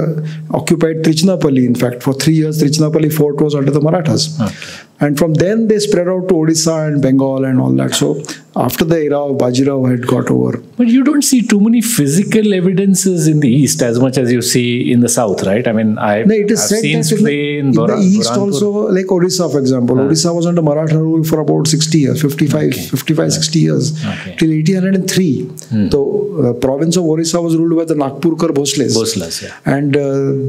occupied Trichinopalli. In fact, for 3 years, Trichinopalli fort was under the Marathas. Okay. And from then, they spread out to Odisha and Bengal and all that. So after the era of Bajirao had got over. But you don't see too many physical evidences in the east as much as you see in the south, right? I mean, I've seen in the east also, like Odisha, for example. Odisha was under Maratha rule for about 60 years, 60 years, till 1803. The province of Odisha was ruled by the Nagpurkar Bhosles. And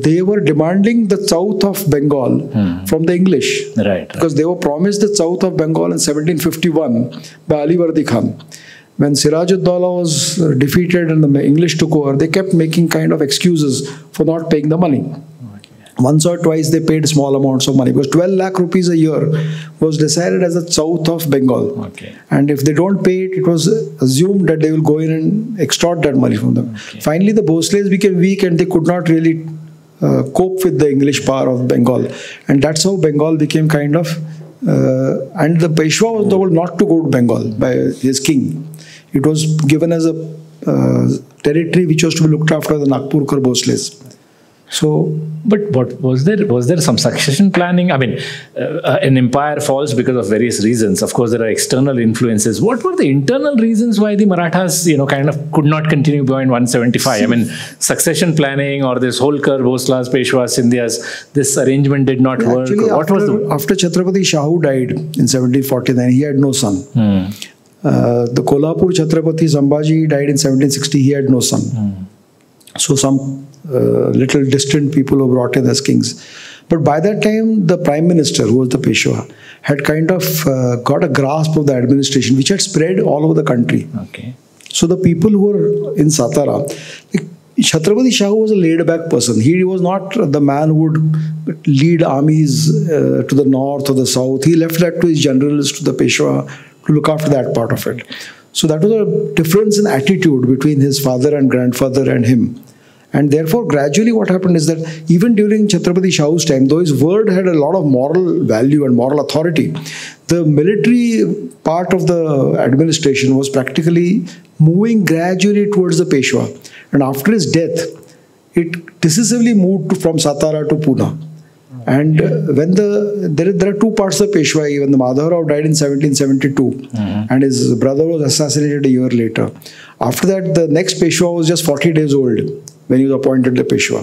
they were demanding the south of Bengal from the English. Because they were promised the south of Bengal in 1751 by Ali Vardi Khan. When Siraj-ud-Dawla was defeated and the English took over, they kept making kind of excuses for not paying the money. Once or twice they paid small amounts of money, because 12 lakh rupees a year was decided as the south of Bengal. And if they don't pay it, it was assumed that they will go in and extort that money from them. Finally, the Bhosles became weak and they could not really cope with the English power of Bengal. And that's how Bengal became kind of... and the Peshwa was told not to go to Bengal by his king. It was given as a territory which was to be looked after the Nagpurkar Bhosles. So, but what was there some succession planning? I mean, an empire falls because of various reasons. Of course, there are external influences. What were the internal reasons why the Marathas, kind of could not continue beyond 175? I mean, succession planning or this Holkar, Bhoslas, Peshwas, Sindhyas, this arrangement did not work. Actually, after Chhatrapati Shahu died in 1749, he had no son. The Kolhapur Chhatrapati Sambhaji died in 1760, he had no son. So some little distant people were brought in as kings. But by that time, the Prime Minister, who was the Peshwa, had kind of got a grasp of the administration, which had spread all over the country. So the people who were in Satara, Chhatrapati Shahu was a laid-back person. He was not the man who would lead armies to the north or the south. He left that to his generals, to the Peshwa, to look after that part of it. So that was a difference in attitude between his father and grandfather and him. And therefore, gradually what happened is that even during Chhatrapati Shahu's time, though his word had a lot of moral value and moral authority, the military part of the administration was practically moving gradually towards the Peshwa. And after his death, it decisively moved from Satara to Pune. And when there are two parts of Peshwai. When the Madhavrao died in 1772 and his brother was assassinated a year later. After that, the next Peshwa was just 40 days old when he was appointed the Peshwa.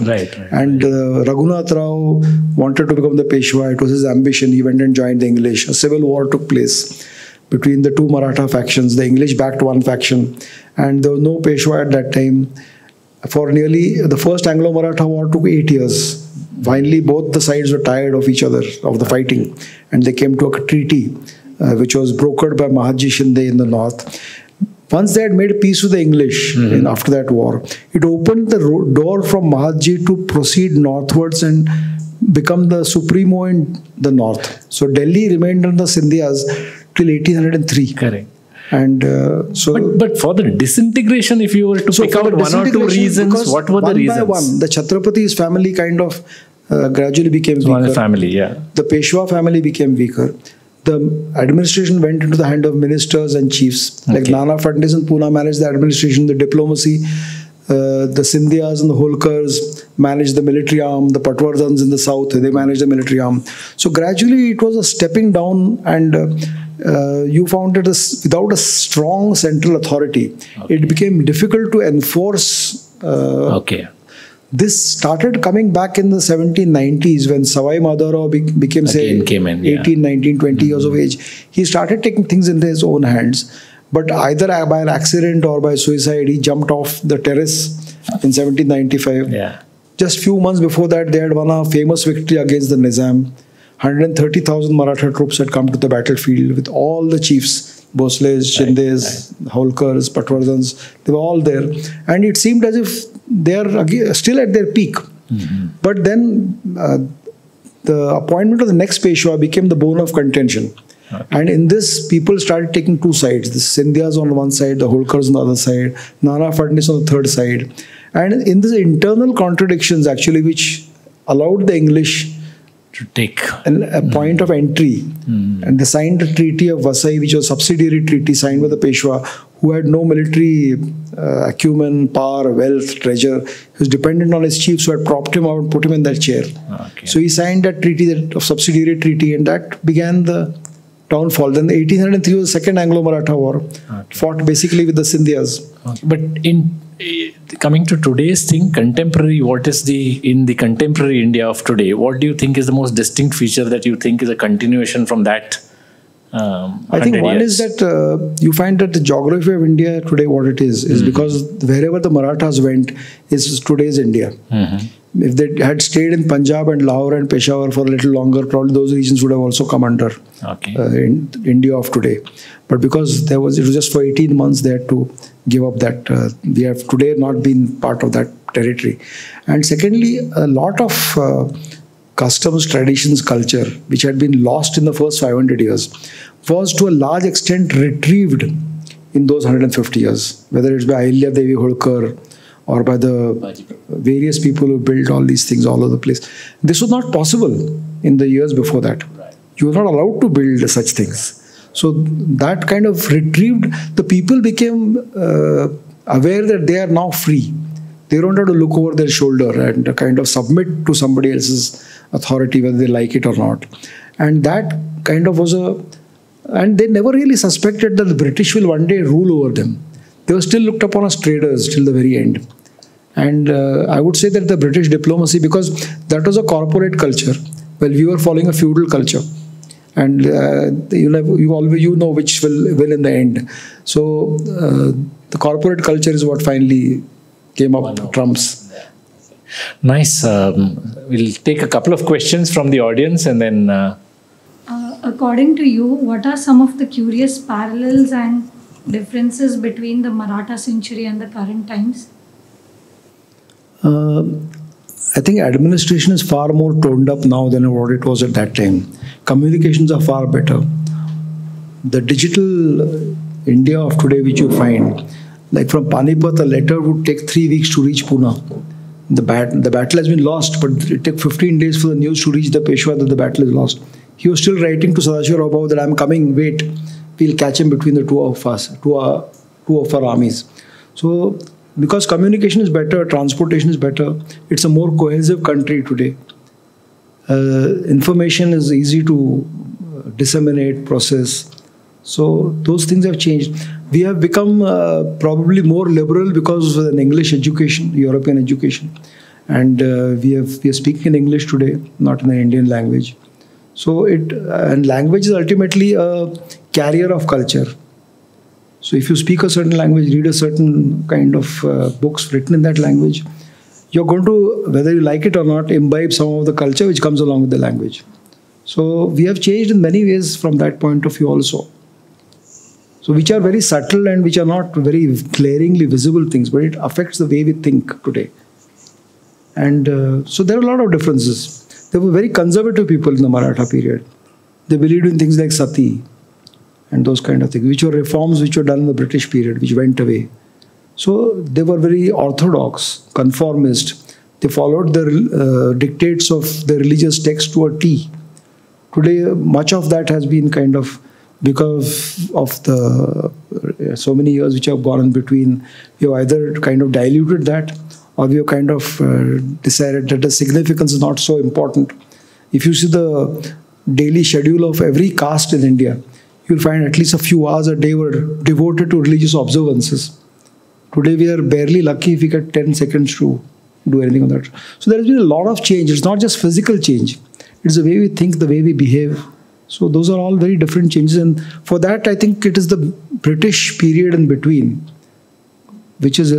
And Raghunath Rao wanted to become the Peshwa. It was his ambition. He went and joined the English. A civil war took place between the two Maratha factions. The English backed one faction and there was no Peshwa at that time. For nearly the first Anglo-Maratha war took 8 years. Finally, both the sides were tired of each other, of the fighting, and they came to a treaty, which was brokered by Mahatji Shinde in the north. Once they had made peace with the English after that war, it opened the door from Mahatji to proceed northwards and become the supremo in the north. So Delhi remained under the Sindhyas till 1803. Correct. And but for the disintegration, if you were to pick out one or two reasons, what were the reasons? One by one, the Chhatrapati's family kind of gradually became weaker. One family, The Peshwa family became weaker. The administration went into the hand of ministers and chiefs. Like Nana Fadnis in Pune managed the administration, the diplomacy. The Sindhyas and the Holkars managed the military arm. The Patwardhans in the south, they managed the military arm. So gradually it was a stepping down, and you found that without a strong central authority, it became difficult to enforce. This started coming back in the 1790s when Savai Madhavrao became, say, 18, 19, 20 years of age. He started taking things into his own hands. But either by an accident or by suicide, he jumped off the terrace in 1795. Just few months before that, they had won a famous victory against the Nizam. 130,000 Maratha troops had come to the battlefield with all the chiefs, Bhosles, Shindes, Holkars, Patwardhans. They were all there. And it seemed as if they are still at their peak. But then the appointment of the next Peshwa became the bone of contention. And in this, people started taking two sides. The Sindhyas on one side, the Holkars on the other side, Nana Fadnis on the third side. And in these internal contradictions, actually, which allowed the English to take a point of entry. And they signed the Treaty of Vasai, which was a subsidiary treaty signed by the Peshwa, who had no military acumen, power, wealth, treasure. He was dependent on his chiefs who had propped him out and put him in that chair. So he signed that treaty, of subsidiary treaty, and that began the downfall. Then 1803 was the Second Anglo-Maratha War, fought basically with the Scindias. But in coming to today's thing, contemporary, what is in the contemporary India of today, what do you think is the most distinct feature that you think is a continuation from that? I think one is that you find that the geography of India today, what it is because wherever the Marathas went is today's India. If they had stayed in Punjab and Lahore and Peshawar for a little longer, probably those regions would have also come under in India of today. But because it was just for 18 months, they had to give up that. We have today not been part of that territory. And secondly, a lot of customs, traditions, culture, which had been lost in the first 500 years, was to a large extent retrieved in those 150 years, whether it's by Ahilya Devi Holkar or by the various people who built all these things all over the place. This was not possible in the years before that. You were not allowed to build such things. So that kind of retrieved, the people became aware that they are now free. They don't have to look over their shoulder and kind of submit to somebody else's authority, whether they like it or not. And that kind of was and they never really suspected that the British will one day rule over them. They were still looked upon as traders till the very end. And I would say that the British diplomacy, because that was a corporate culture, well, we were following a feudal culture. And you know which will in the end. So the corporate culture is what finally came up trumps. Nice. We'll take a couple of questions from the audience and then... according to you, what are some of the curious parallels and differences between the Maratha century and the current times? I think administration is far more toned up now than what it was at that time. Communications are far better. The digital India of today, which you find, like from Panipat, a letter would take 3 weeks to reach Pune. The battle has been lost, but it took 15 days for the news to reach the Peshwa that the battle is lost. He was still writing to Sadashiv Rao that I'm coming, wait, we'll catch him between the two of us, two of our armies. So, because communication is better, transportation is better, it's a more cohesive country today. Information is easy to disseminate, process. So, those things have changed. We have become probably more liberal because of an English education, European education. And we are speaking in English today, not in the Indian language. So, and language is ultimately a carrier of culture. So if you speak a certain language, read a certain kind of books written in that language, you're going to, whether you like it or not, imbibe some of the culture which comes along with the language. So we have changed in many ways from that point of view also. So which are very subtle and which are not very glaringly visible things, but it affects the way we think today. And so there are a lot of differences. There were very conservative people in the Maratha period. They believed in things like sati and those kind of things, which were reforms which were done in the British period, which went away. So they were very orthodox, conformist. They followed the dictates of the religious text to a T. Today, much of that has been kind of, because of the so many years which have gone in between, we have either kind of diluted that, or we have kind of decided that the significance is not so important. If you see the daily schedule of every caste in India, you'll find at least a few hours a day were devoted to religious observances. Today we are barely lucky if we get 10 seconds to do anything on that. So there has been a lot of change. It's not just physical change. It's the way we think, the way we behave. So those are all very different changes. And for that, I think it is the British period in between, which is,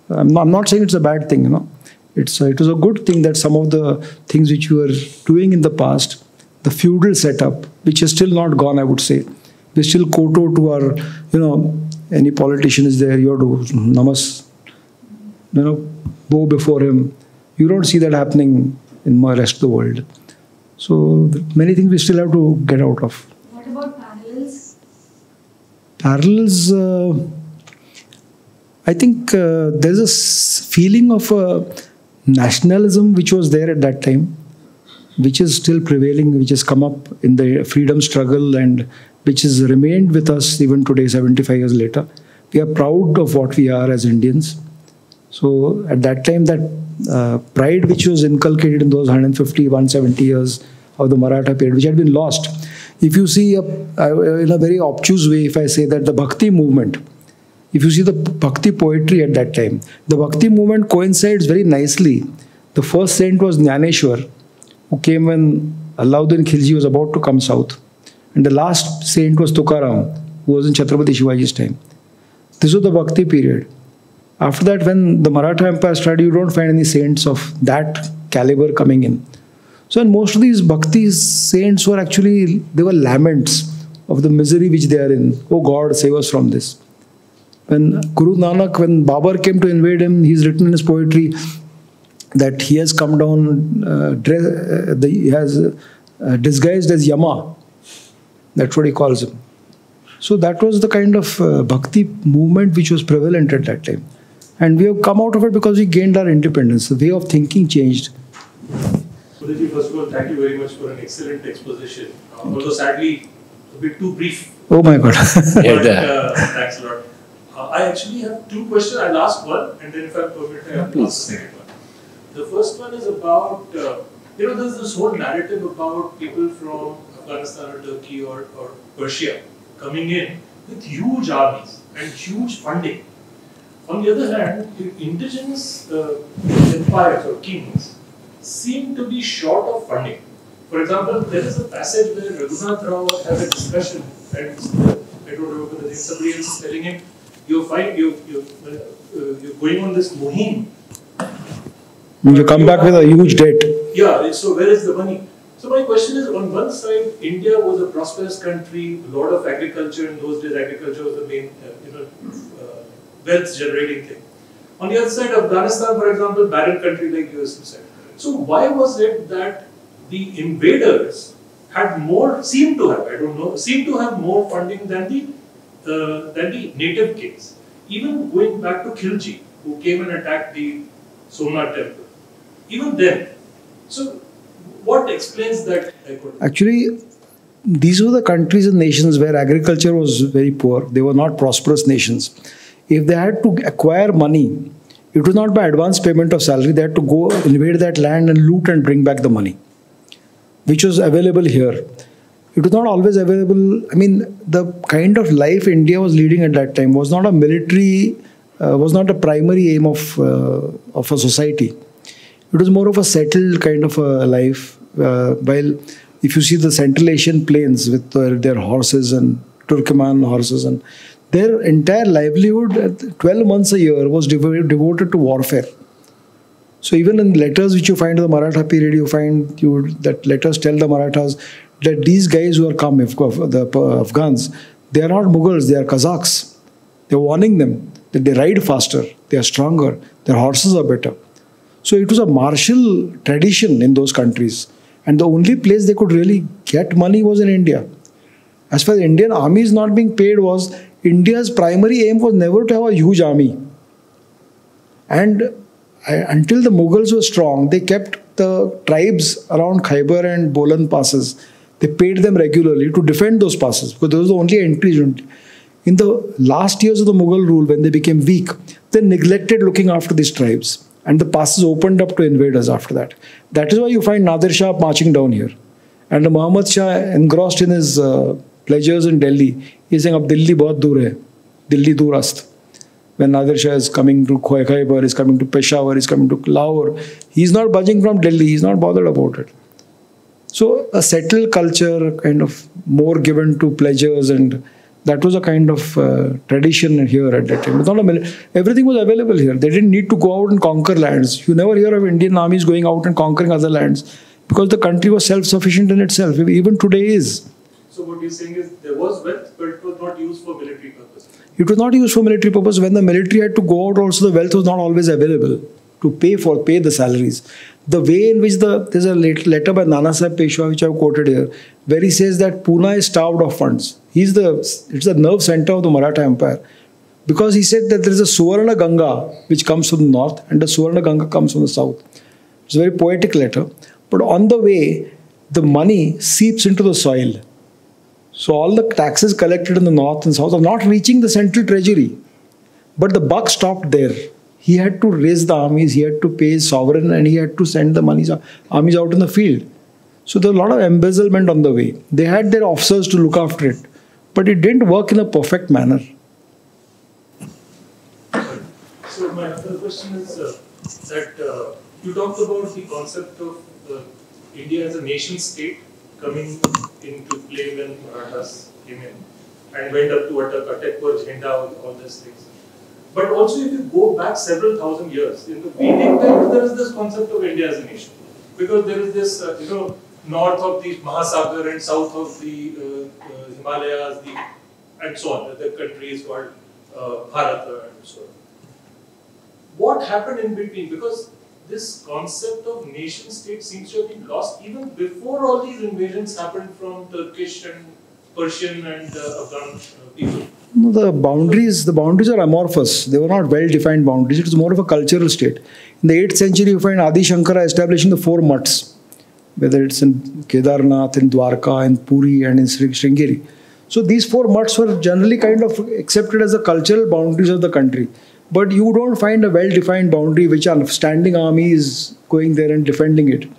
I'm not saying it's a bad thing, you know. It was a good thing that some of the things which we were doing in the past, the feudal setup, which is still not gone, I would say. We still kowtow to our, you know, any politician is there, you have to bow before him. You don't see that happening in the rest of the world. So many things we still have to get out of. What about parallels? Parallels, I think there's a feeling of nationalism which was there at that time, which is still prevailing, which has come up in the freedom struggle and which has remained with us even today, 75 years later. We are proud of what we are as Indians. So at that time, that pride which was inculcated in those 150, 170 years of the Maratha period, which had been lost. If you see, in a very obtuse way, if I say that the Bhakti movement, if you see the Bhakti poetry at that time, the Bhakti movement coincides very nicely. The first saint was Jnaneshwar, who came when Alauddin Khilji was about to come south. And the last saint was Tukaram, who was in Chhatrapati Shivaji's time. This was the Bhakti period. After that, when the Maratha Empire started, you don't find any saints of that caliber coming in. So, and most of these Bhakti saints were actually, they were laments of the misery which they are in. Oh God, save us from this. When Guru Nanak, when Babar came to invade him, he's written in his poetry that he has come down, he has disguised as Yama. That's what he calls him. So that was the kind of Bhakti movement which was prevalent at that time. And we have come out of it because we gained our independence. The way of thinking changed. Sudhiji, first of all, thank you very much for an excellent exposition. Although sadly, a bit too brief. Oh my God. But, thanks a lot. I actually have two questions. I'll ask one, and then if I'm permitted, I'll ask the second one. The first one is about, there's this whole narrative about people from Afghanistan or Turkey or Persia coming in with huge armies and huge funding. On the other hand, the indigenous empires or kings seem to be short of funding. For example, there is a passage where Raghunath Rao has a discussion, and I don't remember the name, somebody else is telling him, you're going on this muhim. You come back with a huge debt. Yeah, so where is the money? So my question is, on one side, India was a prosperous country, a lot of agriculture. In those days, agriculture was the main, wealth generating thing. On the other side, Afghanistan, for example, barren country like US said. So why was it that the invaders had more, seemed to have more funding than the native kings? Even going back to Khilji, who came and attacked the Somnath temple. Even then. So what explains that? Actually, these were the countries and nations where agriculture was very poor. They were not prosperous nations. If they had to acquire money, it was not by advance payment of salary. They had to go invade that land and loot and bring back the money, which was available here. It was not always available. I mean, the kind of life India was leading at that time was not a military, was not a primary aim of a society. It was more of a settled kind of a life. While if you see the Central Asian plains with their horses and Turkmen horses, and their entire livelihood, 12 months a year, was devoted to warfare. So even in letters which you find in the Maratha period, you find that letters tell the Marathas that these guys who are come, the Afghans, they are not Mughals, they are Kazakhs. They are warning them that they ride faster, they are stronger, their horses are better. So it was a martial tradition in those countries. And the only place they could really get money was in India. As far as the Indian army is not being paid was, India's primary aim was never to have a huge army. And until the Mughals were strong, they kept the tribes around Khyber and Bolan passes. They paid them regularly to defend those passes because those were the only entries. In the last years of the Mughal rule, when they became weak, they neglected looking after these tribes. And the passes opened up to invaders after that. That is why you find Nadir Shah marching down here. And Muhammad Shah, engrossed in his pleasures in Delhi, he is saying, "Ab Delhi bahut dur hai, Delhi durast." When Nadir Shah is coming to Khyber, is coming to Peshawar, is coming to Lahore, he is not budging from Delhi. He is not bothered about it. So a settled culture, kind of more given to pleasures, and that was a kind of tradition here at that time. Everything was available here. They didn't need to go out and conquer lands. You never hear of Indian armies going out and conquering other lands because the country was self-sufficient in itself. Even today is. So what you're saying is there was wealth, but it was not used for military purpose. It was not used for military purpose. When the military had to go out also, the wealth was not always available to pay the salaries. The way in which there's a letter by Nana Sahib Peshwa, which I've quoted here, where he says that Pune is starved of funds. It's the nerve center of the Maratha Empire. Because he said that there is a Suvarna Ganga which comes from the north and the Suvarna Ganga comes from the south. It's a very poetic letter. But on the way, the money seeps into the soil. So all the taxes collected in the north and south are not reaching the central treasury. But the buck stopped there. He had to raise the armies, he had to pay his sovereign, and he had to send the armies out in the field. So there was a lot of embezzlement on the way. They had their officers to look after it, but it didn't work in a perfect manner. So my other question is that you talked about the concept of India as a nation state coming into play when Marathas came in and went up to attack Jhenda, all these things. But also if you go back several thousand years, in the Vedic times there is this concept of India as a nation. Because there is this, north of the Mahasagar and south of the Himalayas, and so on. The country is called Bharata and so on. What happened in between? Because this concept of nation state seems to have been lost even before all these invasions happened from Turkish and Persian and Afghan people. No, the boundaries are amorphous. They were not well-defined boundaries. It was more of a cultural state. In the 8th century, you find Adi Shankara establishing the 4 mutts, whether it's in Kedarnath, in Dwarka, in Puri, and in Sringeri. So these 4 mutts were generally kind of accepted as the cultural boundaries of the country. But you don't find a well-defined boundary which a standing army is going there and defending it.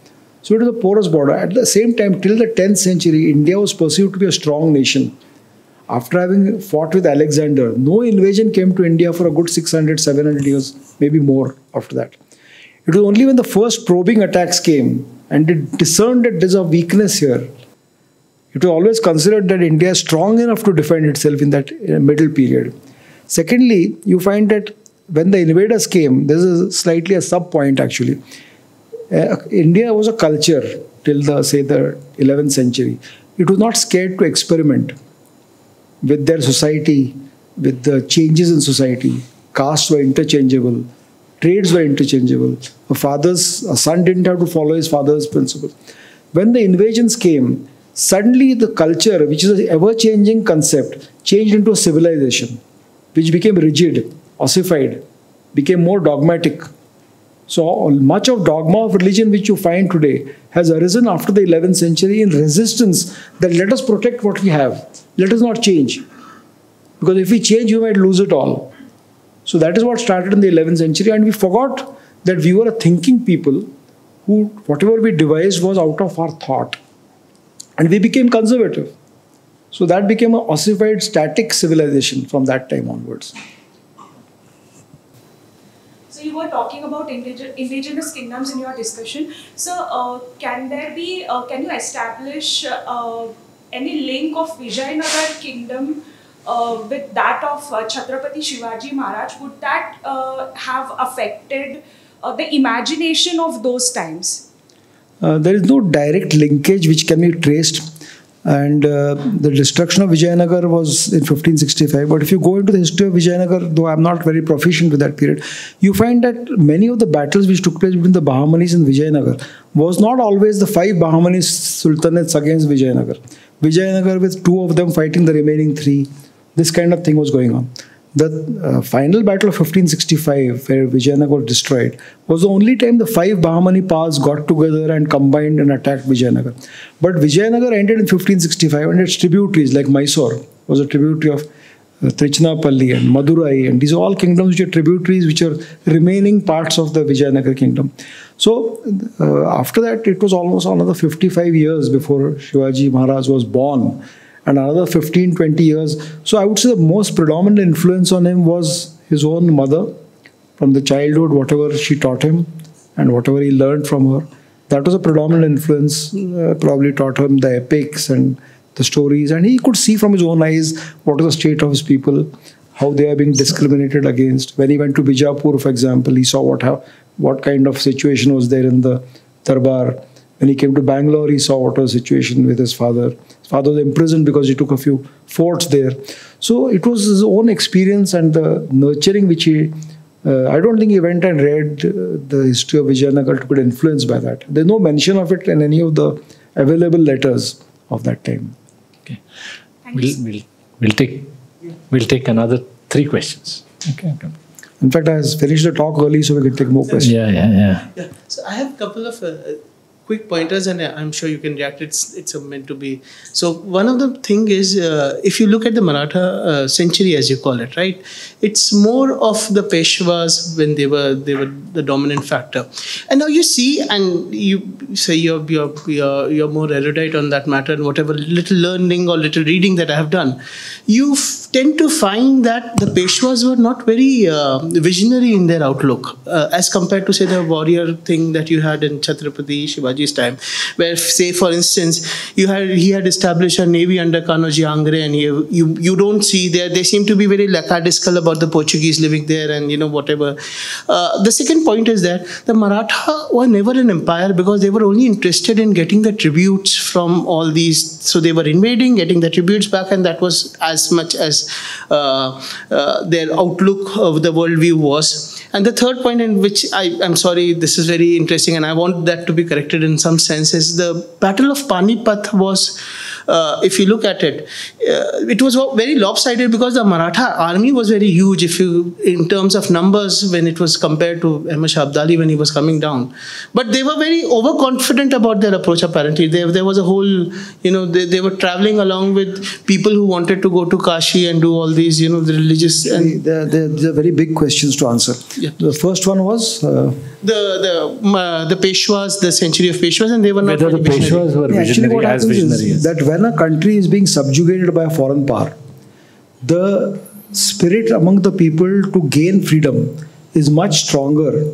So it was a porous border. At the same time, till the 10th century, India was perceived to be a strong nation. After having fought with Alexander, no invasion came to India for a good 600, 700 years, maybe more after that. It was only when the first probing attacks came and it discerned that there's a weakness here. It was always considered that India is strong enough to defend itself in that middle period. Secondly, you find that when the invaders came, there's a slightly a sub-point actually. India was a culture till the 11th century. It was not scared to experiment with their society, with the changes in society. Castes were interchangeable, trades were interchangeable. A son didn't have to follow his father's principles. When the invasions came, suddenly the culture, which is an ever-changing concept, changed into a civilization, which became rigid, ossified, became more dogmatic. So much of dogma of religion which you find today has arisen after the 11th century in resistance that let us protect what we have. Let us not change. Because if we change, we might lose it all. So that is what started in the 11th century, and we forgot that we were a thinking people who whatever we devised was out of our thought. And we became conservative. So that became an ossified, static civilization from that time onwards. So you were talking about indigenous kingdoms in your discussion. So can you establish any link of Vijayanagar kingdom with that of Chhatrapati Shivaji Maharaj? Would that have affected the imagination of those times? There is no direct linkage which can be traced. And the destruction of Vijayanagar was in 1565. But if you go into the history of Vijayanagar, though I'm not very proficient with that period, you find that many of the battles which took place between the Bahmanis and Vijayanagar was not always the 5 Bahmani sultanates against Vijayanagar. Vijayanagar with 2 of them fighting the remaining 3. This kind of thing was going on. The final battle of 1565, where Vijayanagar was destroyed, was the only time the 5 Bahmani powers got together and combined and attacked Vijayanagar. But Vijayanagar ended in 1565, and its tributaries like Mysore was a tributary of Trichinapalli and Madurai, and these are all kingdoms which are tributaries which are remaining parts of the Vijayanagar kingdom. So after that, it was almost another 55 years before Shivaji Maharaj was born. And another 15-20 years. So I would say the most predominant influence on him was his own mother. From the childhood, whatever she taught him and whatever he learned from her, that was a predominant influence. Probably taught him the epics and the stories. And he could see from his own eyes what is the state of his people, how they are being discriminated against. When he went to Bijapur, for example, he saw what kind of situation was there in the Darbar. When he came to Bangalore, he saw what was the situation with his father. His father was imprisoned because he took a few forts there. So it was his own experience and the nurturing which he... I don't think he went and read the history of Vijayanagar to get influenced by that. There's no mention of it in any of the available letters of that time. Okay. We'll take another 3 questions. Okay. In fact, I finished the talk early, so we can take more questions. Yeah. So I have a couple of quick pointers, and I'm sure you can react. It's meant to be. So one of the thing is, if you look at the Maratha century, as you call it, right? It's more of the Peshwas when they were the dominant factor. And now you see, and you say you're more erudite on that matter, and whatever little learning or little reading that I have done, you tend to find that the Peshwas were not very visionary in their outlook as compared to, say, the warrior thing that you had in Chhatrapati Shivaji's time, where, say, for instance, he had established a navy under Kanoji Angre, and you don't see they seem to be very lackadaisical about the Portuguese living there, and whatever. The second point is that the Maratha were never an empire because they were only interested in getting the tributes from all these. So they were invading, getting the tributes back, and that was as much as their outlook of the worldview was. And the third point, in which I'm sorry, this is very interesting, and I want that to be corrected in some sense, is the Battle of Panipat was, if you look at it, it was very lopsided because the Maratha army was very huge in terms of numbers when it was compared to Ahmad Shah Abdali when he was coming down. But they were very overconfident about their approach, apparently. There was a whole, they were traveling along with people who wanted to go to Kashi and do all these, the religious. And they're very big questions to answer. Yeah. The first one was the Peshwas, the century of Peshwas, and they were not. Whether the Peshwas were visionary as visionary. That when a country is being subjugated by a foreign power, the spirit among the people to gain freedom is much stronger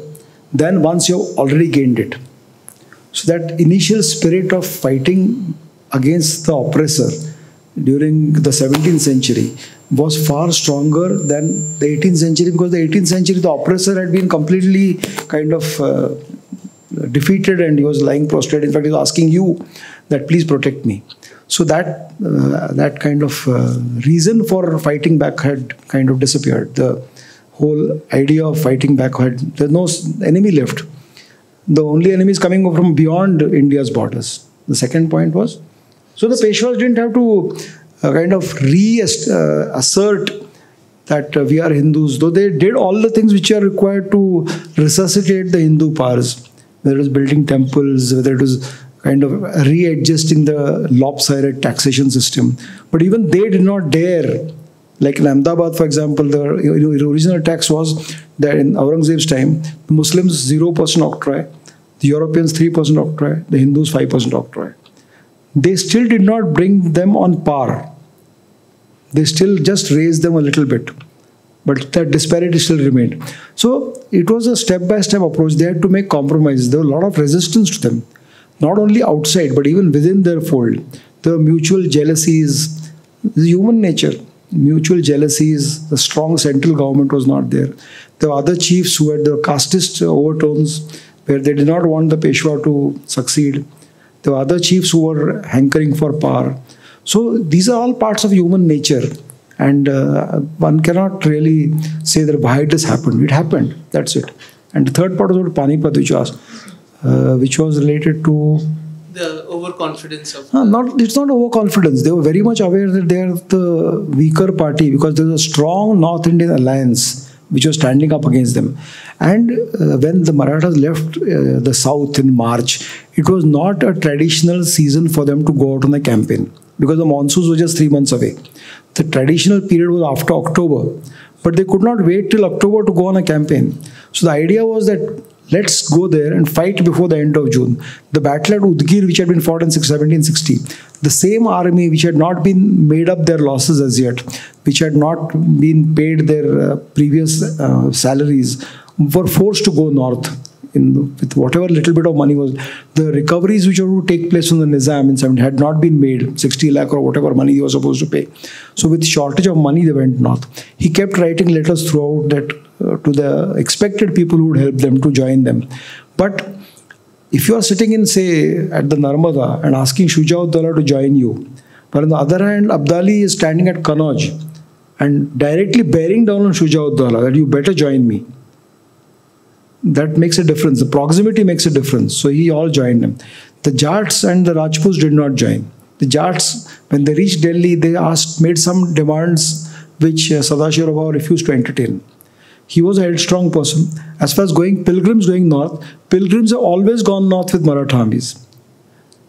than once you've already gained it. So that initial spirit of fighting against the oppressor during the 17th century was far stronger than the 18th century, because the 18th century the oppressor had been completely kind of defeated, and he was lying prostrate. In fact, he was asking you that please protect me. So that kind of reason for fighting back had kind of disappeared. The whole idea of fighting back there's no enemy left. The only enemy is coming from beyond India's borders. The second point was, so the Peshwas didn't have to kind of assert that we are Hindus, though they did all the things which are required to resuscitate the Hindu powers, whether it was building temples, whether it was kind of readjusting the lopsided taxation system. But even they did not dare. Like in Ahmedabad, for example, the original tax was that in Aurangzeb's time, the Muslims 0% octroi, the Europeans 3% octroi, the Hindus 5% octroi. They still did not bring them on par. They still just raised them a little bit. But that disparity still remained. So it was a step-by-step approach. They had to make compromises. There was a lot of resistance to them. Not only outside, but even within their fold. There were mutual jealousies. Human nature. Mutual jealousies. The strong central government was not there. There were other chiefs who had the casteist overtones, where they did not want the Peshwa to succeed. There were other chiefs who were hankering for power. So these are all parts of human nature. And one cannot really say that why this happened. It happened. That's it. And the third part was about Panipat, which you asked, which was related to the overconfidence of. It's not overconfidence. They were very much aware that they are the weaker party because there was a strong North Indian alliance which was standing up against them. And when the Marathas left the south in March, it was not a traditional season for them to go out on a campaign because the monsoons were just 3 months away. The traditional period was after October, but they could not wait till October to go on a campaign. So the idea was that let's go there and fight before the end of June. The battle at Udgir, which had been fought in 1760, the same army which had not been made up their losses as yet, which had not been paid their previous salaries, were forced to go north with whatever little bit of money was. The recoveries which were to take place from the Nizam in 17 had not been made, 60 lakh or whatever money he was supposed to pay. So with shortage of money, they went north. He kept writing letters throughout that to the expected people who would help them to join them. But if you are sitting in, say, at the Narmada and asking Shuja-ud-Dawla to join you, but on the other hand, Abdali is standing at Kannauj and directly bearing down on Shuja-ud-Dawla that you better join me. That makes a difference. The proximity makes a difference. So he all joined him. The Jats and the Rajputs did not join. The Jats, when they reached Delhi, they made some demands which Sadashiv Rao refused to entertain. He was a headstrong person. As far as pilgrims going north, pilgrims have always gone north with Maratha armies.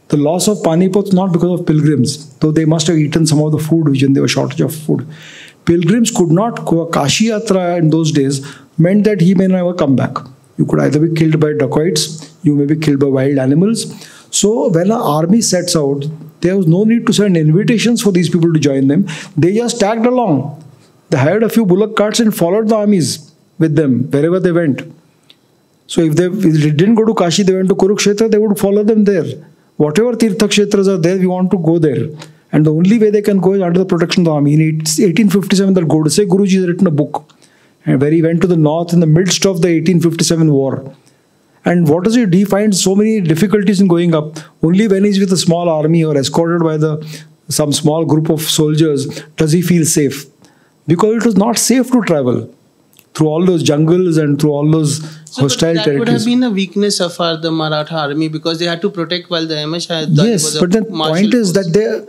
The loss of Panipat not because of pilgrims, though they must have eaten some of the food when there was shortage of food. Pilgrims could not go. Kashi Yatra in those days meant that he may never come back. You could either be killed by dacoits, you may be killed by wild animals. So when an army sets out, there was no need to send invitations for these people to join them. They just tagged along. They hired a few bullock carts and followed the armies with them wherever they went. So if they didn't go to Kashi, they went to Kurukshetra, they would follow them there. Whatever Tirtha Kshetras are there, we want to go there. And the only way they can go is under the protection of the army. In 1857, that Godse Guruji has written a book where he went to the north in the midst of the 1857 war. And what does it? He finds so many difficulties in going up. Only when he's with a small army or escorted by some small group of soldiers does he feel safe. Because it was not safe to travel through all those jungles and through all those hostile territories. That would have been a weakness of the Maratha army because they had to protect while the Hamisha. Yes, but the point is that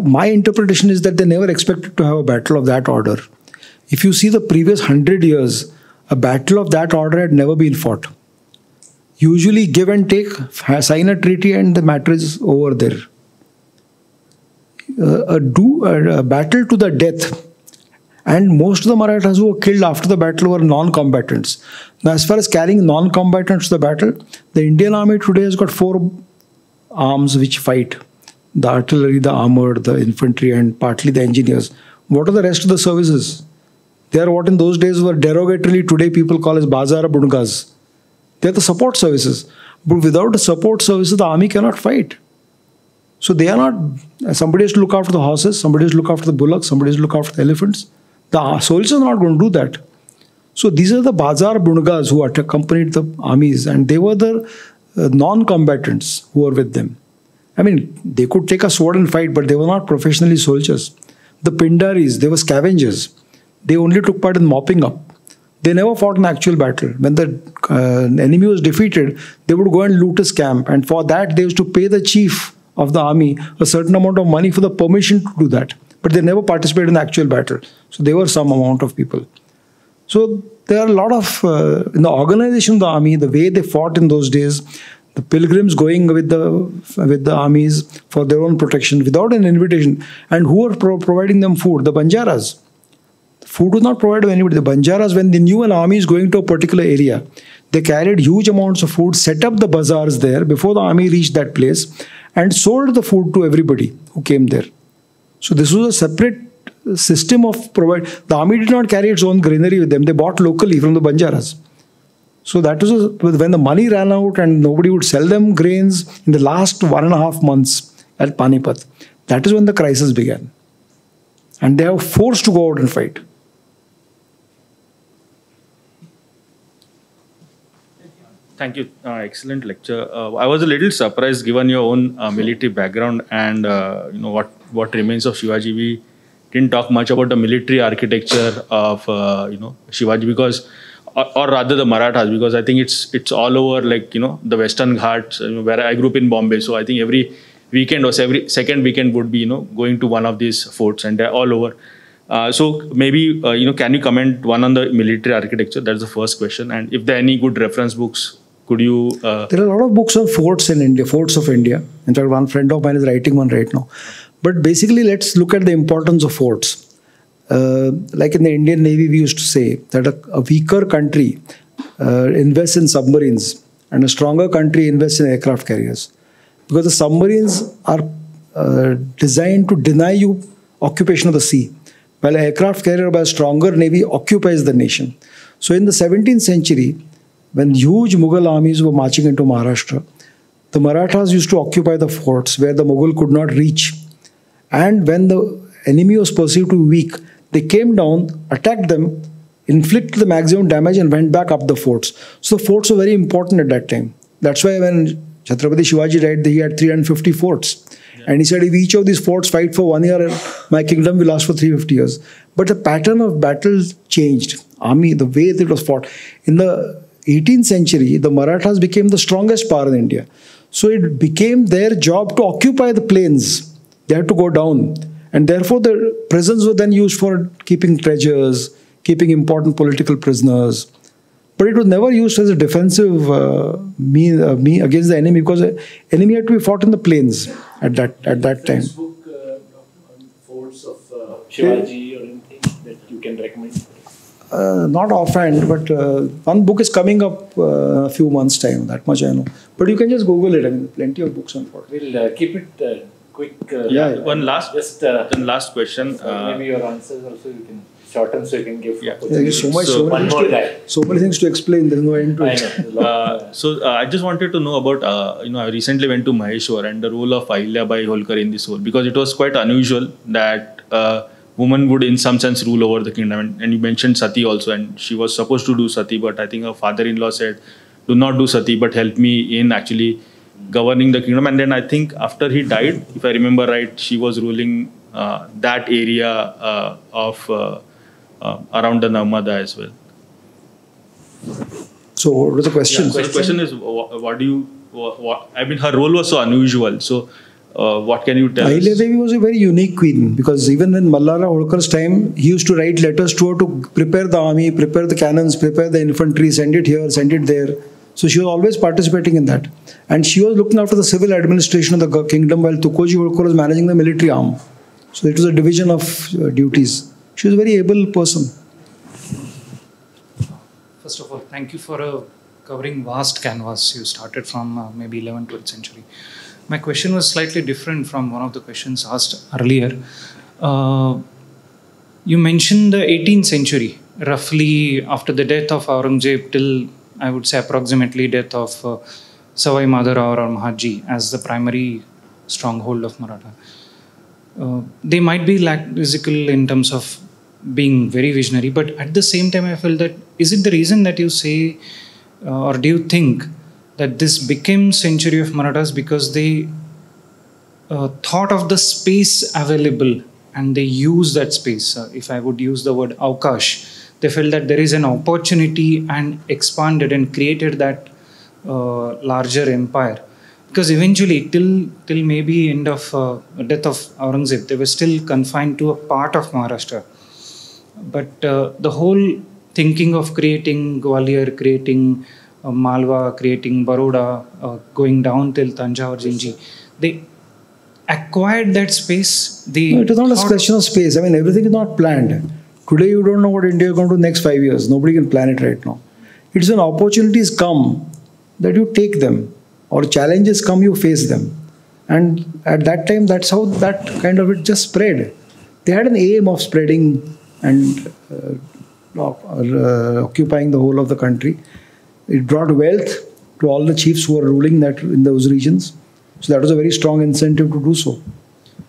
my interpretation is that they never expected to have a battle of that order. If you see the previous 100 years, a battle of that order had never been fought. Usually give and take, sign a treaty and the matter is over there. A battle to the death. And most of the Marathas who were killed after the battle were non-combatants. Now, as far as carrying non-combatants to the battle, the Indian army today has got 4 arms which fight. The artillery, the armored, the infantry, and partly the engineers. What are the rest of the services? They are what in those days were derogatorily today people call as Bazar Bungas. They are the support services. But without the support services, the army cannot fight. So they are not, somebody has to look after the horses, somebody has to look after the bullocks, somebody has to look after the elephants. The soldiers are not going to do that. So these are the Bazar Bungas who accompanied the armies, and they were the non-combatants who were with them. I mean, they could take a sword and fight, but they were not professionally soldiers. The Pindaris, they were scavengers. They only took part in mopping up. They never fought an actual battle. When the enemy was defeated, they would go and loot his camp. And for that, they used to pay the chief of the army a certain amount of money for the permission to do that. But they never participated in the actual battle. So they were some amount of people. So there are a lot of, in the organization of the army, the way they fought in those days, the pilgrims going with the armies for their own protection without an invitation. And who were providing them food? The Banjaras. Food was not provided to anybody. The Banjaras, when they knew an army is going to a particular area, they carried huge amounts of food, set up the bazaars there before the army reached that place, and sold the food to everybody who came there. So this was a separate system of provide. The army did not carry its own granary with them. They bought locally from the Banjaras. So that was when the money ran out and nobody would sell them grains in the last 1.5 months at Panipat. That is when the crisis began. And they were forced to go out and fight. Thank you. Excellent lecture. I was a little surprised given your own military background and what remains of Shivaji. We didn't talk much about the military architecture of Shivaji because, or rather the Marathas, because I think it's all over the Western Ghats where I grew up in Bombay. So I think every weekend or every second weekend would be going to one of these forts and they're all over. So maybe can you comment one on the military architecture? That's the first question. And if there are any good reference books. Could you? There are a lot of books on forts in India, forts of India. In fact, one friend of mine is writing one right now. But basically, let's look at the importance of forts. Like in the Indian Navy, we used to say that a weaker country invests in submarines and a stronger country invests in aircraft carriers. Because the submarines are designed to deny you occupation of the sea, while an aircraft carrier by a stronger navy occupies the nation. So in the 17th century, when huge Mughal armies were marching into Maharashtra, the Marathas used to occupy the forts where the Mughal could not reach. And when the enemy was perceived to be weak, they came down, attacked them, inflicted the maximum damage and went back up the forts. So the forts were very important at that time. That's why when Chhatrapati Shivaji died, he had 350 forts. Yeah. And he said, if each of these forts fight for 1 year, my kingdom will last for 350 years. But the pattern of battles changed. Army, the way it was fought. In the 18th century, the Marathas became the strongest power in India. So it became their job to occupy the plains. They had to go down. And therefore, the prisons were then used for keeping treasures, keeping important political prisoners. But it was never used as a defensive mean against the enemy, because the enemy had to be fought in the plains at that time. Book on forts of Shivaji or anything that you can recommend? Not offhand, but one book is coming up a few months' time. That much I know. But you can just Google it. I mean, plenty of books on forts. We'll keep it quick. One last question. Maybe your answers also you can shorten so you can give. There's so many things to explain. There's no end to it. So I just wanted to know about I recently went to Maheshwar and the role of Ahilyabai Holkar in this role, because it was quite unusual that woman would in some sense rule over the kingdom, and you mentioned sati also, and she was supposed to do sati, but I think her father-in-law said, do not do sati but help me in actually governing the kingdom. And then I think after he died, if I remember right, she was ruling that area of around the Narmada as well. So what was the question? So the question is, I mean, her role was so unusual. So what can you tell us? Ahilya Devi was a very unique queen, because even in Mallara Holkar's time, he used to write letters to her to prepare the army, prepare the cannons, prepare the infantry, send it here, send it there. So she was always participating in that. And she was looking after the civil administration of the kingdom, while Tukoji Holkar was managing the military arm. So it was a division of duties. She was a very able person. First of all, thank you for covering vast canvas. You started from maybe 11th, 12th century. My question was slightly different from one of the questions asked earlier. You mentioned the 18th century, roughly after the death of Aurangzeb till, I would say, approximately death of Savai Madhurao or Mahaji as the primary stronghold of Maratha. They might be lackadaisical in terms of being very visionary, but at the same time I feel that, is it the reason that you say, or do you think that this became century of Marathas because they thought of the space available and they used that space? If I would use the word Avkash, they felt that there is an opportunity and expanded and created that larger empire. Because eventually, till maybe end of death of Aurangzeb, they were still confined to a part of Maharashtra. But the whole thinking of creating Gwalior, creating Malwa, creating Baroda, going down till Tanjore, Jinji, they acquired that space. No, it is not a question of space. I mean, everything is not planned. Today, you don't know what India is going to do next 5 years. Nobody can plan it right now. It's when opportunities come that you take them, or challenges come, you face them. And at that time, that's how that kind of it just spread. They had an aim of spreading and occupying the whole of the country. It brought wealth to all the chiefs who were ruling that in those regions. So that was a very strong incentive to do so.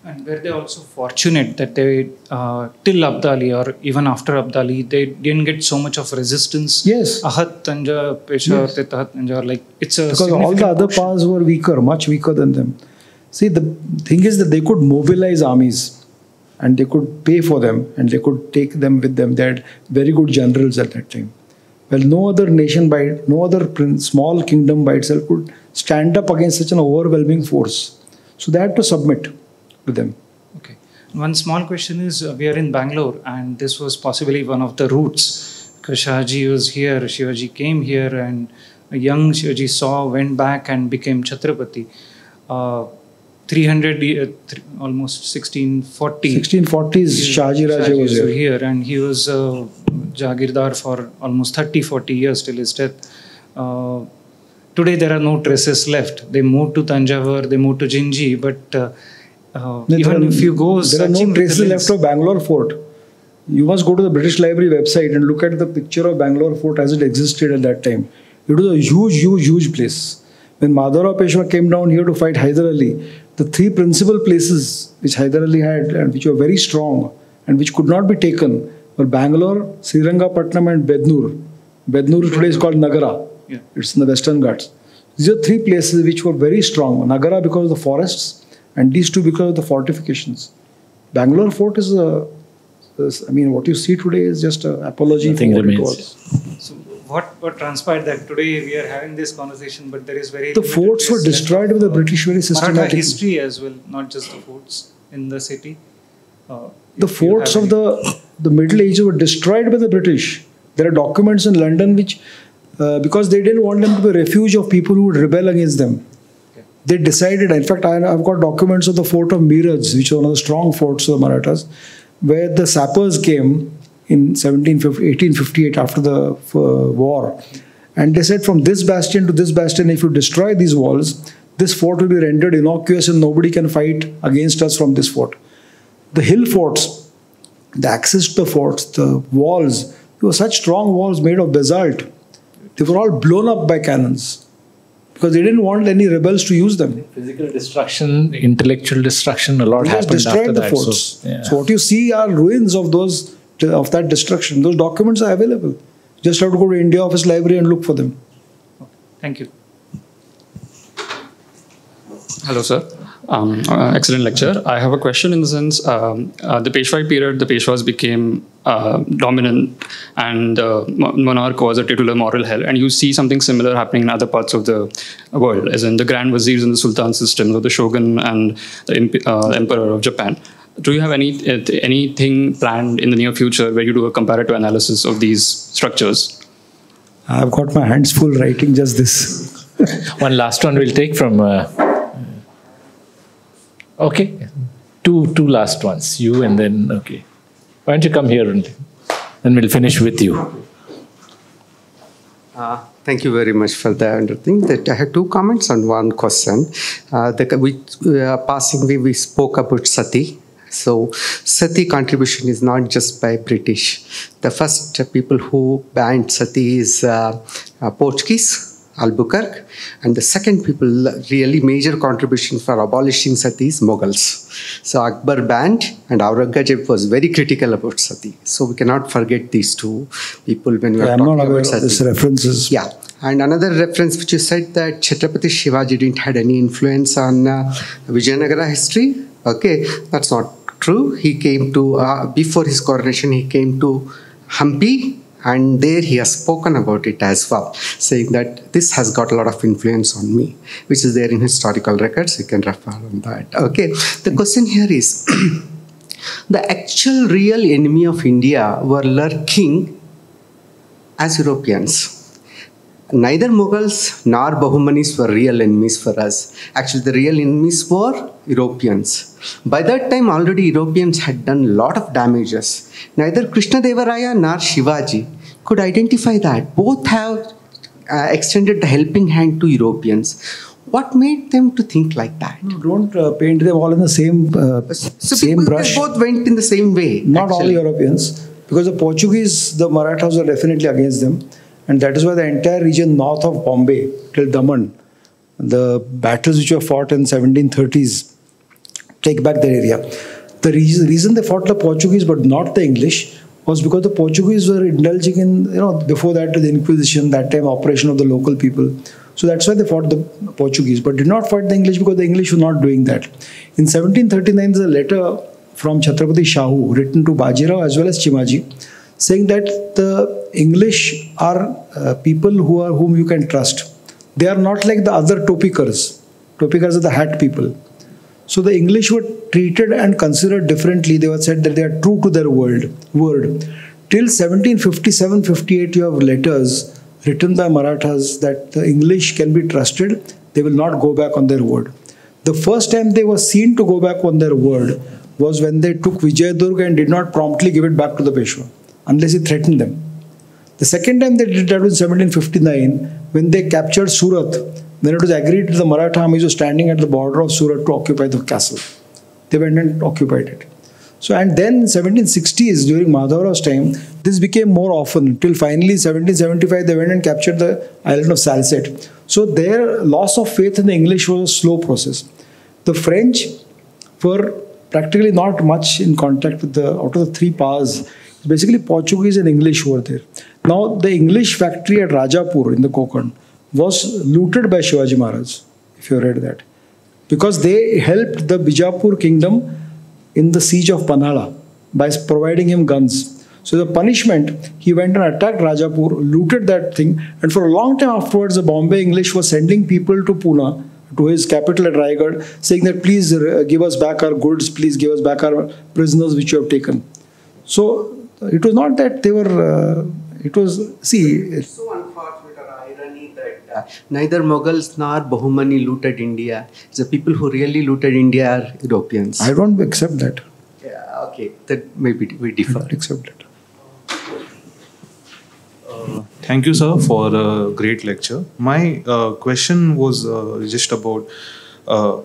And were they also fortunate that they, till Abdali or even after Abdali, they didn't get so much of resistance? Yes. Ahad, Tanja, Peshawar, Tetahat, Tanjore, like it's a because all the other powers were weaker, much weaker than them. See, the thing is that they could mobilize armies and they could pay for them and they could take them with them. They had very good generals at that time. Well, no other nation, no other small kingdom by itself could stand up against such an overwhelming force. So they had to submit to them. Okay. One small question is, we are in Bangalore and this was possibly one of the routes. Because Shahaji was here, Shivaji came here, and a young Shivaji went back and became Chhatrapati. almost 1640. 1640s, Shahaji Raja was here. And he was Jagirdar for almost 30-40 years till his death. Today there are no traces left. They moved to Tanjore, they moved to Jinji, but even if you go, there are no traces left of Bangalore fort. You must go to the British Library website and look at the picture of Bangalore fort as it existed at that time. It was a huge place. When Madhurao Peshwa came down here to fight Hyder Ali, the three principal places which Hyder Ali had and which were very strong and which could not be taken were Bangalore, Srirangapatnam and Bednur. Bednur today is called Nagara. Yeah. It's in the Western Ghats. These are three places which were very strong. Nagara because of the forests and these two because of the fortifications. Bangalore fort is what you see today is just an apology for what it was. So what transpired that today we are having this conversation, but there is very the forts were destroyed with the British very systematically. Maratha history as well, not just the forts in the city. The forts of the the Middle Ages were destroyed by the British. There are documents in London which, because they didn't want them to be a refuge of people who would rebel against them. They decided, in fact, I've got documents of the fort of Miraj, which is one of the strong forts of the Marathas, where the sappers came in 1858 after the war. And they said from this bastion to this bastion, if you destroy these walls, this fort will be rendered innocuous and nobody can fight against us from this fort. The hill forts, the access to the forts, the walls, they were such strong walls made of basalt. They were all blown up by cannons because they didn't want any rebels to use them. Physical destruction, intellectual destruction, a lot happened after that. Forts. So what you see are ruins of that destruction. Those documents are available. You just have to go to India Office Library and look for them. Thank you. Hello, sir. Excellent lecture. I have a question in the sense, the Peshwai period, the Peshwas became dominant and the monarch was a titular moral hell. And you see something similar happening in other parts of the world, as in the Grand Wazirs and the Sultan systems, or the Shogun and the Emperor of Japan. Do you have anything planned in the near future where you do a comparative analysis of these structures? I've got my hands full writing just this. One last one we'll take from... Okay, two last ones, you and then, okay. Why don't you come here and then we'll finish with you. Thank you very much for the thing. That I had two comments and one question. We spoke about sati. So sati contribution is not just by British. The first people who banned sati is Portuguese, Albuquerque, and the second people really major contribution for abolishing sati is Mughals. So Akbar banned and Aurangzeb was very critical about sati. So we cannot forget these two people when we are talking about sati. These references. Yeah. And another reference which you said that Chhatrapati Shivaji didn't had any influence on Vijayanagara history. Okay, that's not true. He came to, before his coronation, he came to Hampi. And there he has spoken about it as well, saying that this has got a lot of influence on me, which is there in historical records. You can refer on that. Okay. The question here is, the actual real enemy of India were lurking as Europeans. Neither Mughals nor Bahumanis were real enemies for us. Actually, the real enemies were Europeans. By that time, already Europeans had done a lot of damages. Neither Krishnadevaraya nor Shivaji could identify that. Both have extended the helping hand to Europeans. What made them to think like that? Don't paint them all in the same brush. They both went in the same way. Not all Europeans. Because the Portuguese, the Marathas were definitely against them. And that is why the entire region north of Bombay till Daman, the battles which were fought in 1730s, take back that area. The reason they fought the Portuguese but not the English was because the Portuguese were indulging in, before that the Inquisition, that time oppression of the local people. So that's why they fought the Portuguese, but did not fight the English because the English were not doing that. In 1739, there's a letter from Chhatrapati Shahu written to Bajirao as well as Chimaji, saying that the English are people whom you can trust. They are not like the other Topikars. Topikars are the hat people. So the English were treated and considered differently. They were said that they are true to their word. Till 1757-58, you have letters written by Marathas that the English can be trusted. They will not go back on their word. The first time they were seen to go back on their word was when they took Vijayadurga and did not promptly give it back to the Peshwa, unless he threatened them. The second time they did that was in 1759, when they captured Surat, when it was agreed that the Maratha armies were standing at the border of Surat to occupy the castle. They went and occupied it. So, and then in 1760s, during Madhavrau's time, this became more often, till finally 1775, they went and captured the island of Salsette. So their loss of faith in the English was a slow process. The French were practically not much in contact with out of the three powers. Basically, Portuguese and English were there. Now, the English factory at Rajapur in the Konkan was looted by Shivaji Maharaj, if you read that, because they helped the Bijapur kingdom in the siege of Panhala by providing him guns. So the punishment, he went and attacked Rajapur, looted that thing, and for a long time afterwards, the Bombay English was sending people to Pune, to his capital at Raigad, saying that please give us back our goods, please give us back our prisoners which you have taken. So it was not that they were, it was, see. It's so unfortunate or irony that neither Mughals nor Bahumani looted India. It's the people who really looted India are Europeans. I don't accept that. Yeah, okay. That maybe we differ. I don't accept it. Thank you, sir, for a great lecture. My question was just about,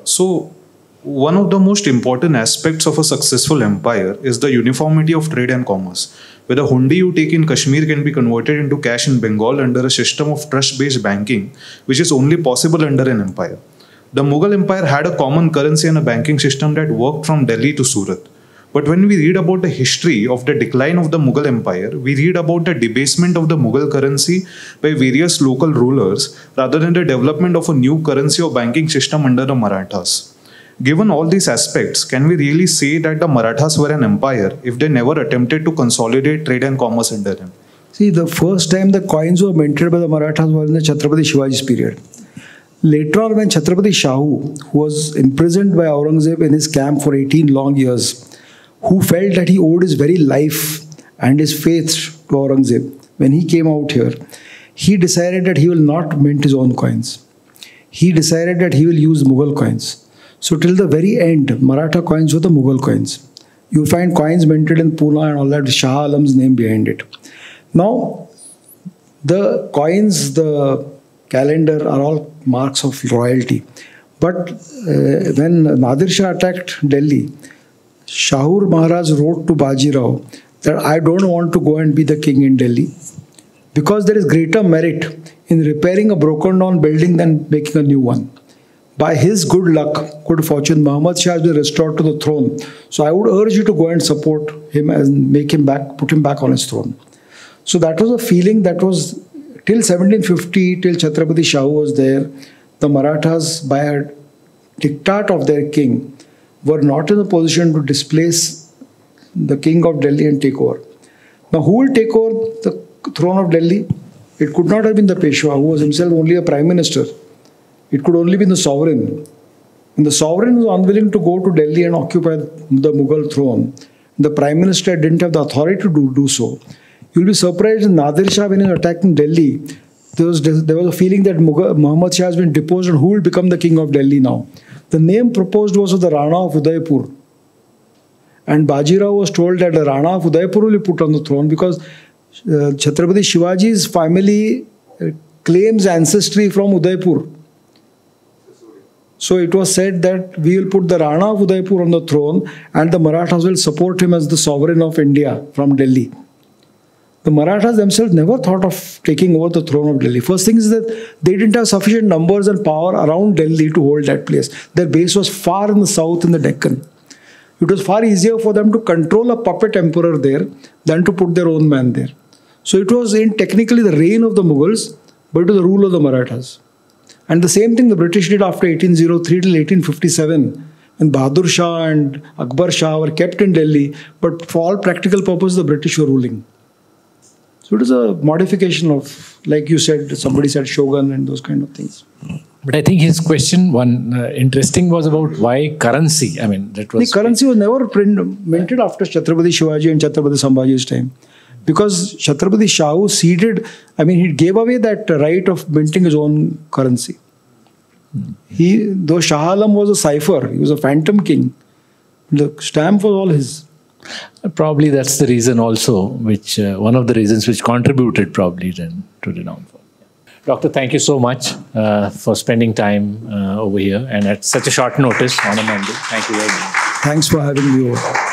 so one of the most important aspects of a successful empire is the uniformity of trade and commerce. Where the hundi you take in Kashmir can be converted into cash in Bengal under a system of trust-based banking, which is only possible under an empire. The Mughal Empire had a common currency and a banking system that worked from Delhi to Surat. But when we read about the history of the decline of the Mughal Empire, we read about the debasement of the Mughal currency by various local rulers rather than the development of a new currency or banking system under the Marathas. Given all these aspects, can we really say that the Marathas were an empire if they never attempted to consolidate trade and commerce under them? See, the first time the coins were minted by the Marathas was in the Chhatrapati Shivaji's period. Later on, when Chhatrapati Shahu, who was imprisoned by Aurangzeb in his camp for 18 long years, who felt that he owed his very life and his faith to Aurangzeb, when he came out here, he decided that he will not mint his own coins. He decided that he will use Mughal coins. So till the very end, Maratha coins were the Mughal coins. You find coins minted in Pune and all that, Shah Alam's name behind it. Now, the coins, the calendar are all marks of royalty. But when Nadir Shah attacked Delhi, Shahur Maharaj wrote to Baji Rao that I don't want to go and be the king in Delhi because there is greater merit in repairing a broken down building than making a new one. By his good luck, good fortune, Muhammad Shah has been restored to the throne. So I would urge you to go and support him and make him back, put him back on his throne. So that was a feeling that was till 1750, till Chhatrapati Shahu was there. The Marathas, by a diktat of their king, were not in a position to displace the king of Delhi and take over. Now, who will take over the throne of Delhi? It could not have been the Peshwa, who was himself only a prime minister. It could only be the sovereign. And the sovereign was unwilling to go to Delhi and occupy the Mughal throne. The prime minister didn't have the authority to do so. You'll be surprised in Nadir Shah when he was attacking Delhi. There was a feeling that Muhammad Shah has been deposed and who will become the king of Delhi now. The name proposed was of the Rana of Udaipur. And Bajirao was told that the Rana of Udaipur will be put on the throne because Chhatrapati Shivaji's family claims ancestry from Udaipur. So it was said that we will put the Rana of Udaipur on the throne and the Marathas will support him as the sovereign of India from Delhi. The Marathas themselves never thought of taking over the throne of Delhi. First thing is that they didn't have sufficient numbers and power around Delhi to hold that place. Their base was far in the south in the Deccan. It was far easier for them to control a puppet emperor there than to put their own man there. So it was in technically the reign of the Mughals, but it was the rule of the Marathas. And the same thing the British did after 1803 till 1857. When Bahadur Shah and Akbar Shah were kept in Delhi, but for all practical purposes the British were ruling. So it is a modification of, like you said, somebody said Shogun and those kind of things. But I think his question, one interesting, was about why currency. I mean, that was... The currency was never minted after Chhatrapati Shivaji and Chhatrapati Sambhaji's time. Because Chhatrapati Shahu ceded, I mean, he gave away that right of minting his own currency. Though Shah Alam was a cipher, he was a phantom king. The stamp was all his. Probably that's the reason also, which one of the reasons which contributed probably then to the downfall. Doctor, thank you so much for spending time over here and at such a short notice on a Monday. Thank you very much. Thanks for having me over.